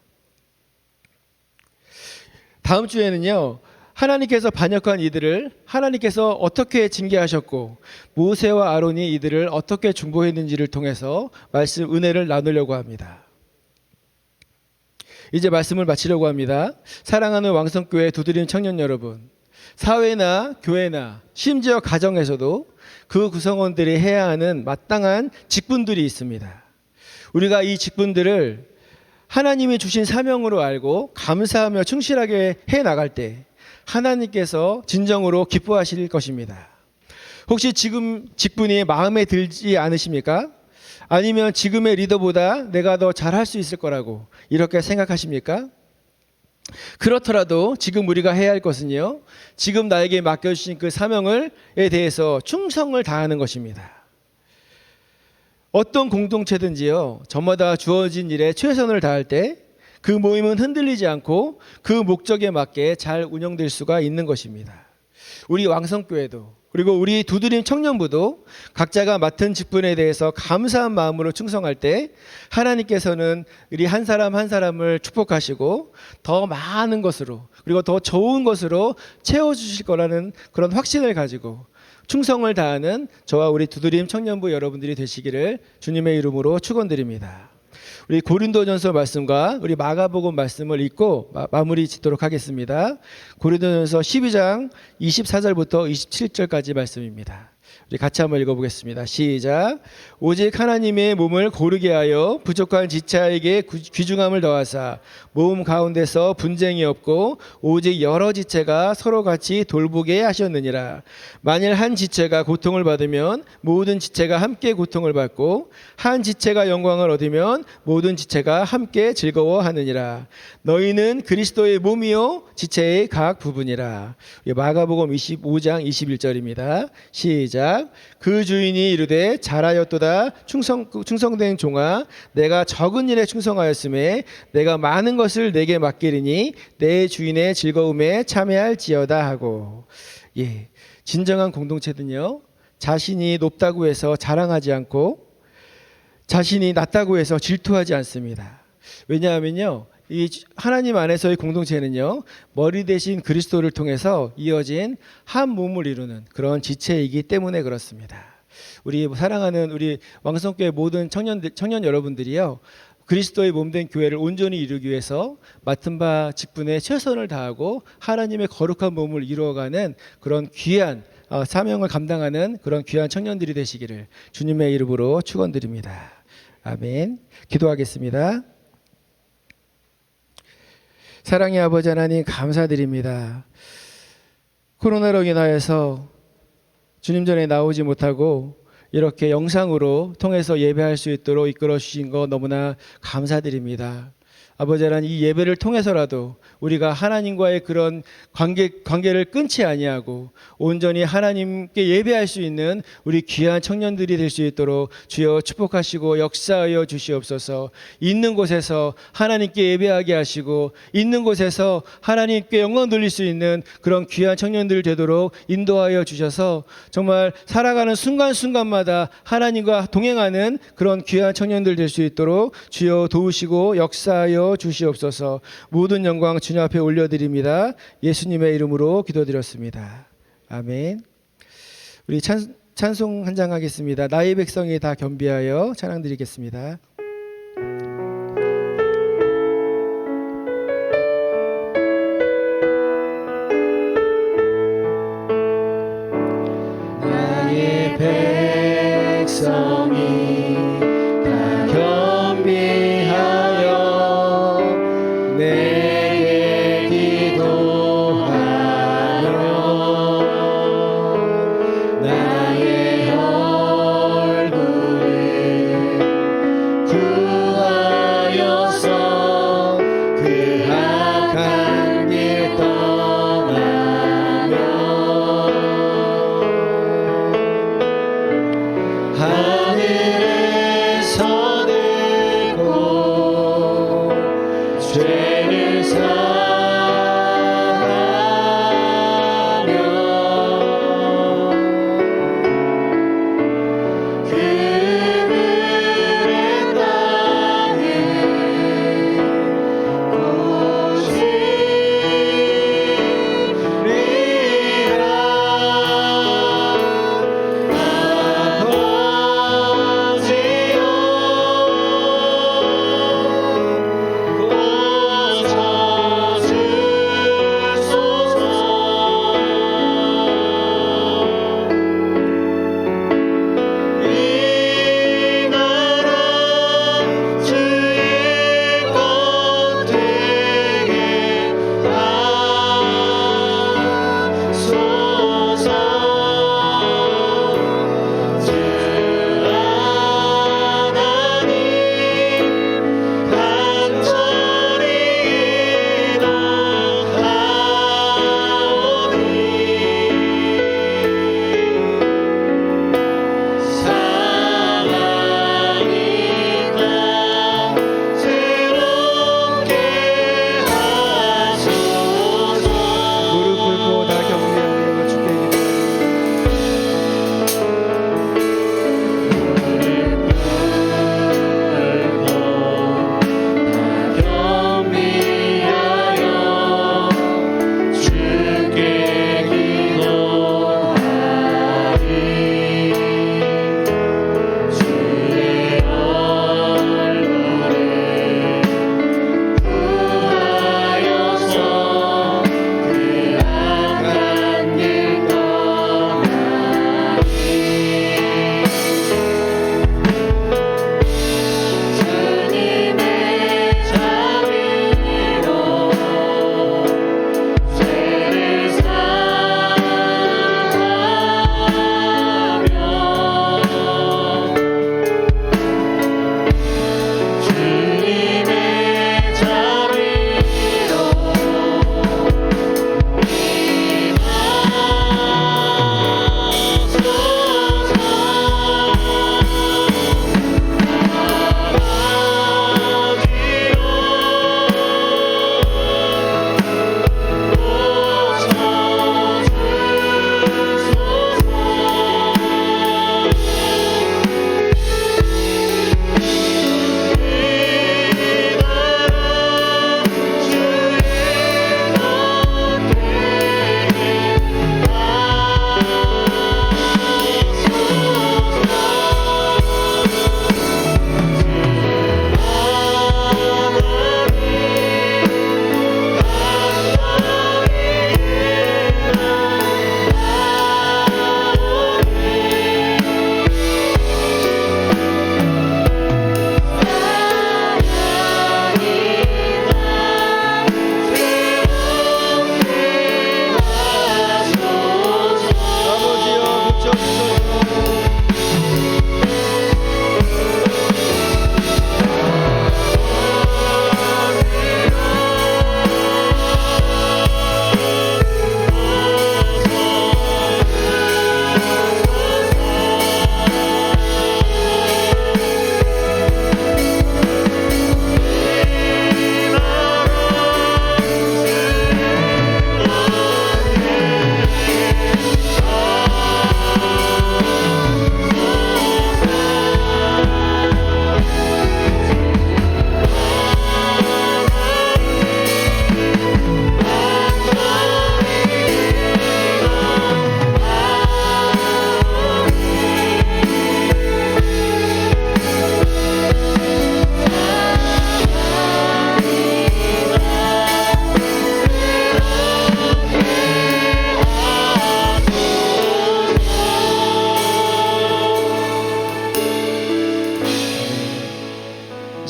Speaker 5: 다음 주에는요, 하나님께서 반역한 이들을 하나님께서 어떻게 징계하셨고 모세와 아론이 이들을 어떻게 중보했는지를 통해서 은혜를 나누려고 합니다. 이제 말씀을 마치려고 합니다. 사랑하는 왕성교회 두드림 청년 여러분, 사회나 교회나 심지어 가정에서도 그 구성원들이 해야 하는 마땅한 직분들이 있습니다. 우리가 이 직분들을 하나님이 주신 사명으로 알고 감사하며 충실하게 해 나갈 때 하나님께서 진정으로 기뻐하실 것입니다. 혹시 지금 직분이 마음에 들지 않으십니까? 아니면 지금의 리더보다 내가 더 잘할 수 있을 거라고 이렇게 생각하십니까? 그렇더라도 지금 우리가 해야 할 것은요, 지금 나에게 맡겨주신 그 사명에 대해서 충성을 다하는 것입니다. 어떤 공동체든지요, 저마다 주어진 일에 최선을 다할 때 그 모임은 흔들리지 않고 그 목적에 맞게 잘 운영될 수가 있는 것입니다. 우리 왕성교회도, 그리고 우리 두드림 청년부도 각자가 맡은 직분에 대해서 감사한 마음으로 충성할 때 하나님께서는 우리 한 사람 한 사람을 축복하시고 더 많은 것으로, 그리고 더 좋은 것으로 채워주실 거라는 그런 확신을 가지고 충성을 다하는 저와 우리 두드림 청년부 여러분들이 되시기를 주님의 이름으로 축원드립니다. 우리 고린도전서 말씀과 우리 마가복음 말씀을 읽고 마무리 짓도록 하겠습니다. 고린도전서 12장 24절부터 27절까지 말씀입니다. 우리 같이 한번 읽어보겠습니다. 시작. 오직 하나님의 몸을 고르게 하여 부족한 지체에게 귀중함을 더하사 몸 가운데서 분쟁이 없고 오직 여러 지체가 서로 같이 돌보게 하셨느니라. 만일 한 지체가 고통을 받으면 모든 지체가 함께 고통을 받고 한 지체가 영광을 얻으면 모든 지체가 함께 즐거워하느니라. 너희는 그리스도의 몸이요 지체의 각 부분이라. 마가복음 25장 21절입니다. 시작. 그 주인이 이르되 잘하였도다 충성된 종아, 내가 적은 일에 충성하였음에 내가 많은 것을 내게 맡기리니 내 주인의 즐거움에 참여할지어다 하고. 예, 진정한 공동체는요, 자신이 높다고 해서 자랑하지 않고 자신이 낮다고 해서 질투하지 않습니다. 왜냐하면요, 이 하나님 안에서의 공동체는요, 머리 대신 그리스도를 통해서 이어진 한 몸을 이루는 그런 지체이기 때문에 그렇습니다. 우리 사랑하는 우리 왕성교회 모든 청년 여러분들이요, 그리스도의 몸된 교회를 온전히 이루기 위해서 맡은 바 직분에 최선을 다하고 하나님의 거룩한 몸을 이루어가는 그런 귀한 사명을 감당하는 그런 귀한 청년들이 되시기를 주님의 이름으로 축원드립니다. 아멘. 기도하겠습니다. 사랑의 아버지 하나님, 감사드립니다. 코로나로 인하여서 주님 전에 나오지 못하고 이렇게 영상으로 통해서 예배할 수 있도록 이끌어 주신 거 너무나 감사드립니다. 아버지 하나님, 이 예배를 통해서라도 우리가 하나님과의 그런 관계를 끊지 아니하고 온전히 하나님께 예배할 수 있는 우리 귀한 청년들이 될 수 있도록 주여 축복하시고 역사하여 주시옵소서. 있는 곳에서 하나님께 예배하게 하시고 있는 곳에서 하나님께 영광 돌릴 수 있는 그런 귀한 청년들 되도록 인도하여 주셔서 정말 살아가는 순간순간마다 하나님과 동행하는 그런 귀한 청년들 될 수 있도록 주여 도우시고 역사하여 주시옵소서. 모든 영광 주님 앞에 올려드립니다. 예수님의 이름으로 기도드렸습니다. 아멘. 우리 찬송 한 장 하겠습니다. 나의 백성이 다 겸비하여 찬양 드리겠습니다. 나의 백성이 다 겸비하여 내게 기도하며 나의 얼굴을 구하여서 그 악한 길 떠나며 하늘에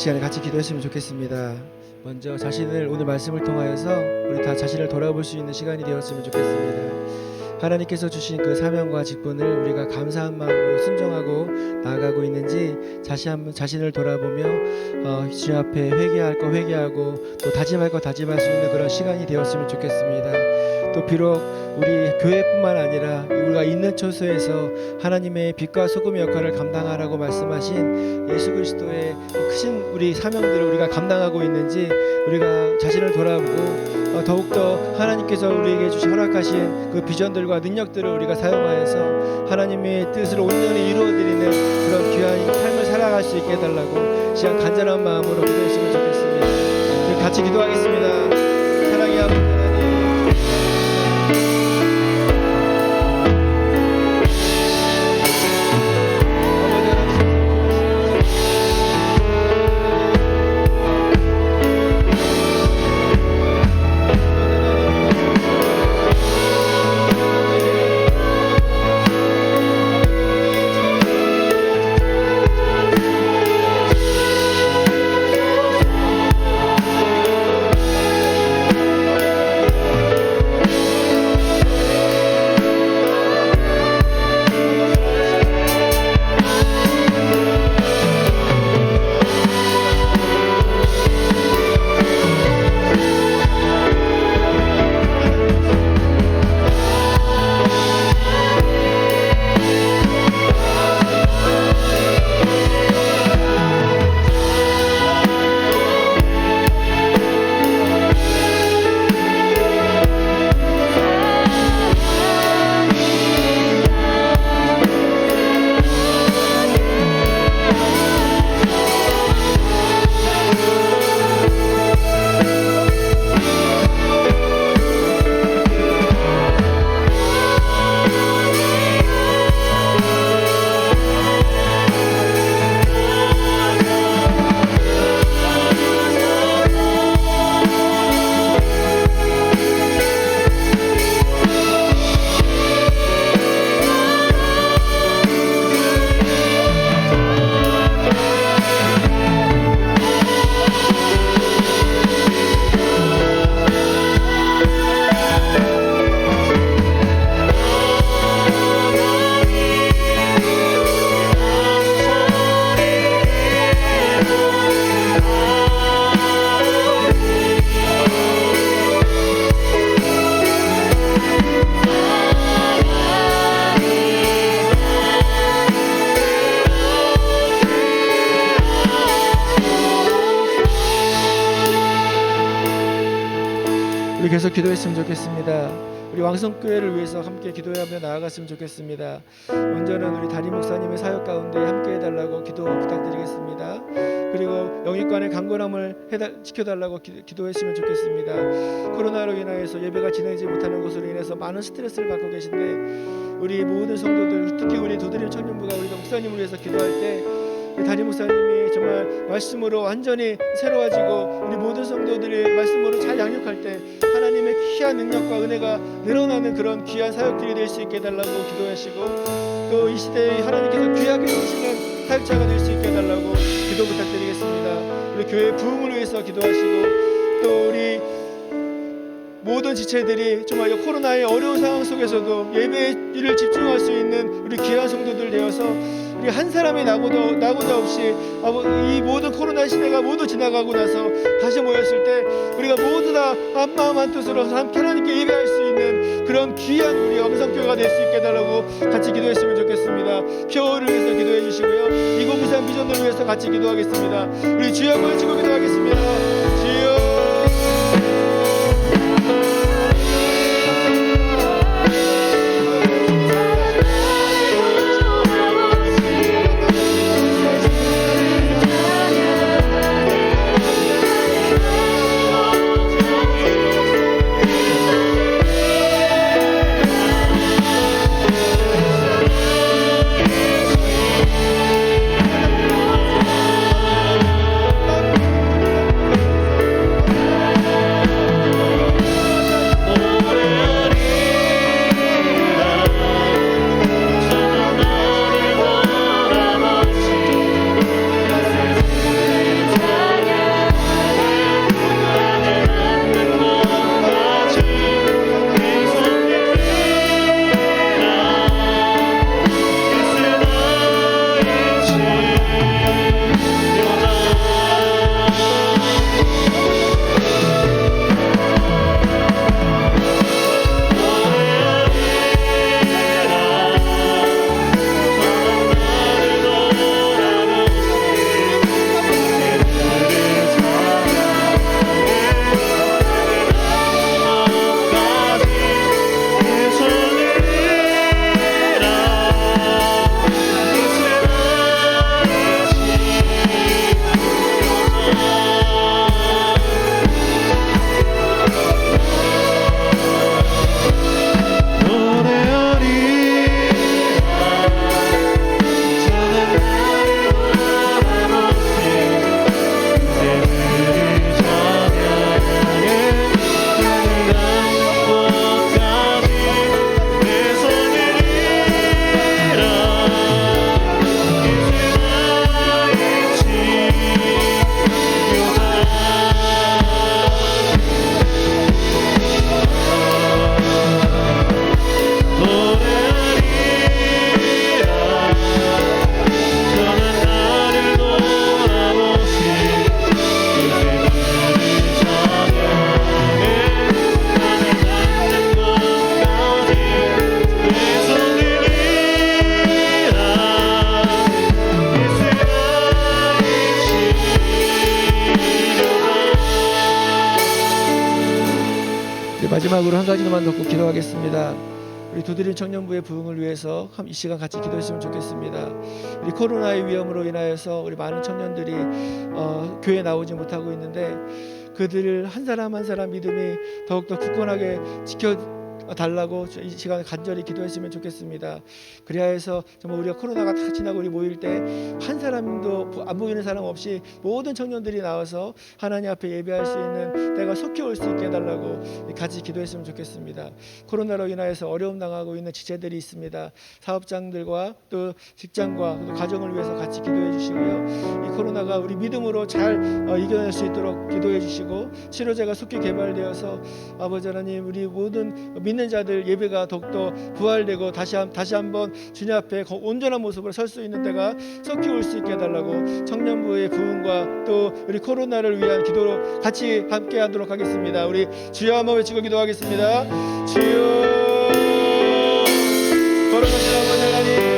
Speaker 5: 시간에 같이 기도했으면 좋겠습니다. 먼저 자신을 오늘 말씀을 통하여서 우리 다 자신을 돌아볼 수 있는 시간이 되었으면 좋겠습니다. 하나님께서 주신 그 사명과 직분을 우리가 감사한 마음으로 순종하고 나아가고 있는지 자신을 돌아보며 주님 앞에 회개할 거 회개하고 또 다짐할 거 다짐할 수 있는 그런 시간이 되었으면 좋겠습니다. 또 비록 우리 교회뿐만 아니라 우리가 있는 처소에서 하나님의 빛과 소금의 역할을 감당하라고 말씀하신 예수 그리스도의 크신 우리 사명들을 우리가 감당하고 있는지 우리가 자신을 돌아보고 더욱더 하나님께서 우리에게 허락하신 그 비전들과 능력들을 우리가 사용하여서 하나님의 뜻을 온전히 이루어드리는 그런 귀한 삶을 살아갈 수 있게 해달라고 시간 간절한 마음으로 기도했으면 좋겠습니다. 우리 같이 기도하겠습니다. 사랑의 아버지 하나님, 우리 계속 기도했으면 좋겠습니다. 우리 왕성교회를 위해서 함께 기도하며 나아갔으면 좋겠습니다. 먼저는 우리 담임 목사님의 사역 가운데 함께 해달라고 기도 부탁드리겠습니다. 그리고 영육간의 강건함을 지켜달라고 기도했으면 좋겠습니다. 코로나로 인하여서 예배가 진행되지 못하는 것으로 인해서 많은 스트레스를 받고 계신데 우리 모든 성도들, 특히 우리 도드림 청년부가 우리가 목사님을 위해서 기도할 때 담임 목사님이 정말 말씀으로 완전히 새로워지고 우리 모든 성도들이 말씀으로 잘 양육할 때 하나님의 귀한 능력과 은혜가 늘어나는 그런 귀한 사역들이 될 수 있게 해달라고 기도하시고 또 이 시대에 하나님께서 귀하게 쓰시는 사역자가 될 수 있게 해달라고 기도 부탁드리겠습니다. 우리 교회 부흥을 위해서 기도하시고 또 우리 모든 지체들이 정말 이 코로나의 어려운 상황 속에서도 예배를 집중할 수 있는 우리 귀한 성도들 되어서 우리 한 사람이 나고자 없이 이 모든 코로나 시대가 모두 지나가고 나서 다시 모였을 때 우리가 모두 다 한마음 한뜻으로 함께 하나님께 예배할 수 있는 그런 귀한 우리 영성교회가 될 수 있게 해달라고 같이 기도했으면 좋겠습니다. 표어를 위해서 기도해 주시고요. 2023 비전을 위해서 같이 기도하겠습니다. 우리 주여 모여주고 기도하겠습니다. 주여 마지막으로 한 가지만 넣고 기도하겠습니다. 우리 두드림 청년부의 부흥을 위해서 이 시간 같이 기도했으면 좋겠습니다. 우리 코로나의 위험으로 인하여서 우리 많은 청년들이 교회에 나오지 못하고 있는데 그들을 한 사람 한 사람 믿음이 더욱더 굳건하게 지켜달라고 이 시간에 간절히 기도했으면 좋겠습니다. 그리하여서 정말 우리가 코로나가 다 지나고 우리 모일 때 한 사람도 안 보이는 사람 없이 모든 청년들이 나와서 하나님 앞에 예배할 수 있는 때가 속히 올 수 있게 해달라고 같이 기도했으면 좋겠습니다. 코로나로 인하여서 어려움 당하고 있는 지체들이 있습니다. 사업장들과 또 직장과 또 가정을 위해서 같이 기도해 주시고요. 이 코로나가 우리 믿음으로 잘 이겨낼 수 있도록 기도해 주시고 치료제가 속히 개발되어서 아버지 하나님 우리 모든 믿는 자들 예배가 더욱더 부활되고 다시 한번 주님 앞에 온전한 모습으로 설 수 있는 때가 속히 올 수 있게 해달라고 청년부의 부흥과 또 우리 코로나를 위한 기도로 같이 함께 하도록 하겠습니다. 우리 주여 한번 외치고 기도하겠습니다. 주여 걸어가신 아버지 하나님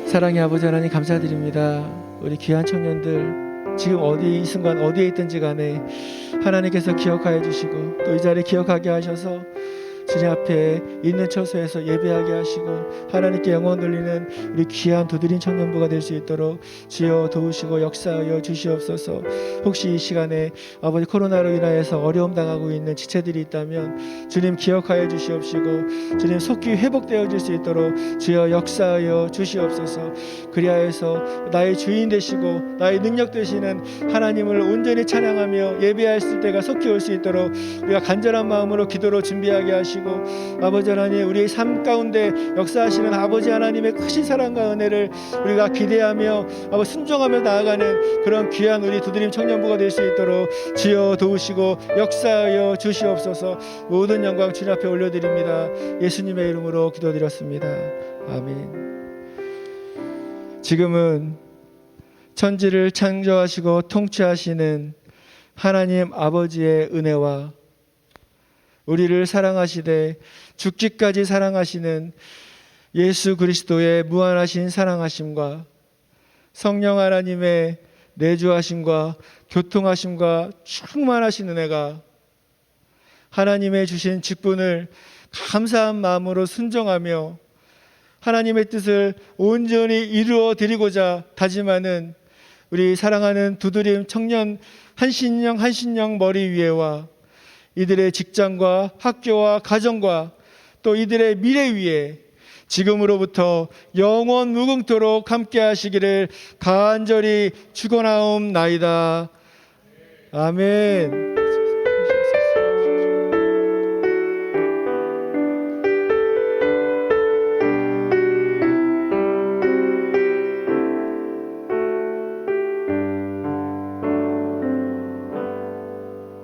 Speaker 5: 사랑의 아버지 하나님 감사드립니다. 우리 귀한 청년들 지금 이 순간 어디에 있든지 간에 하나님께서 기억하여 주시고 또 이 자리에 기억하게 하셔서 주님 앞에 있는 처소에서 예배하게 하시고 하나님께 영혼 돌리는 우리 귀한 두드린 청년부가 될 수 있도록 주여 도우시고 역사하여 주시옵소서. 혹시 이 시간에 아버지 코로나로 인하여서 어려움 당하고 있는 지체들이 있다면 주님 기억하여 주시옵시고 주님 속히 회복되어질 수 있도록 주여 역사하여 주시옵소서. 그리하여서 나의 주인 되시고 나의 능력 되시는 하나님을 온전히 찬양하며 예배할 때가 속히 올 수 있도록 우리가 간절한 마음으로 기도로 준비하게 하시고 아버지 하나님 우리의 삶 가운데 역사하시는 아버지 하나님의 크신 사랑과 은혜를 우리가 기대하며 순종하며 나아가는 그런 귀한 우리 두드림 청년부가 될 수 있도록 주여 도우시고 역사하여 주시옵소서. 모든 영광 주님 앞에 올려드립니다. 예수님의 이름으로 기도드렸습니다. 아멘. 지금은 천지를 창조하시고 통치하시는 하나님 아버지의 은혜와 우리를 사랑하시되 죽기까지 사랑하시는 예수 그리스도의 무한하신 사랑하심과 성령 하나님의 내주하심과 교통하심과 충만하신 은혜가 하나님의 주신 직분을 감사한 마음으로 순종하며 하나님의 뜻을 온전히 이루어 드리고자 다짐하는 우리 사랑하는 두드림 청년 한신영 머리 위에와 이들의 직장과 학교와 가정과 또 이들의 미래 위에 지금으로부터 영원 무궁토록 함께 하시기를 간절히 축원하옵나이다. 아멘.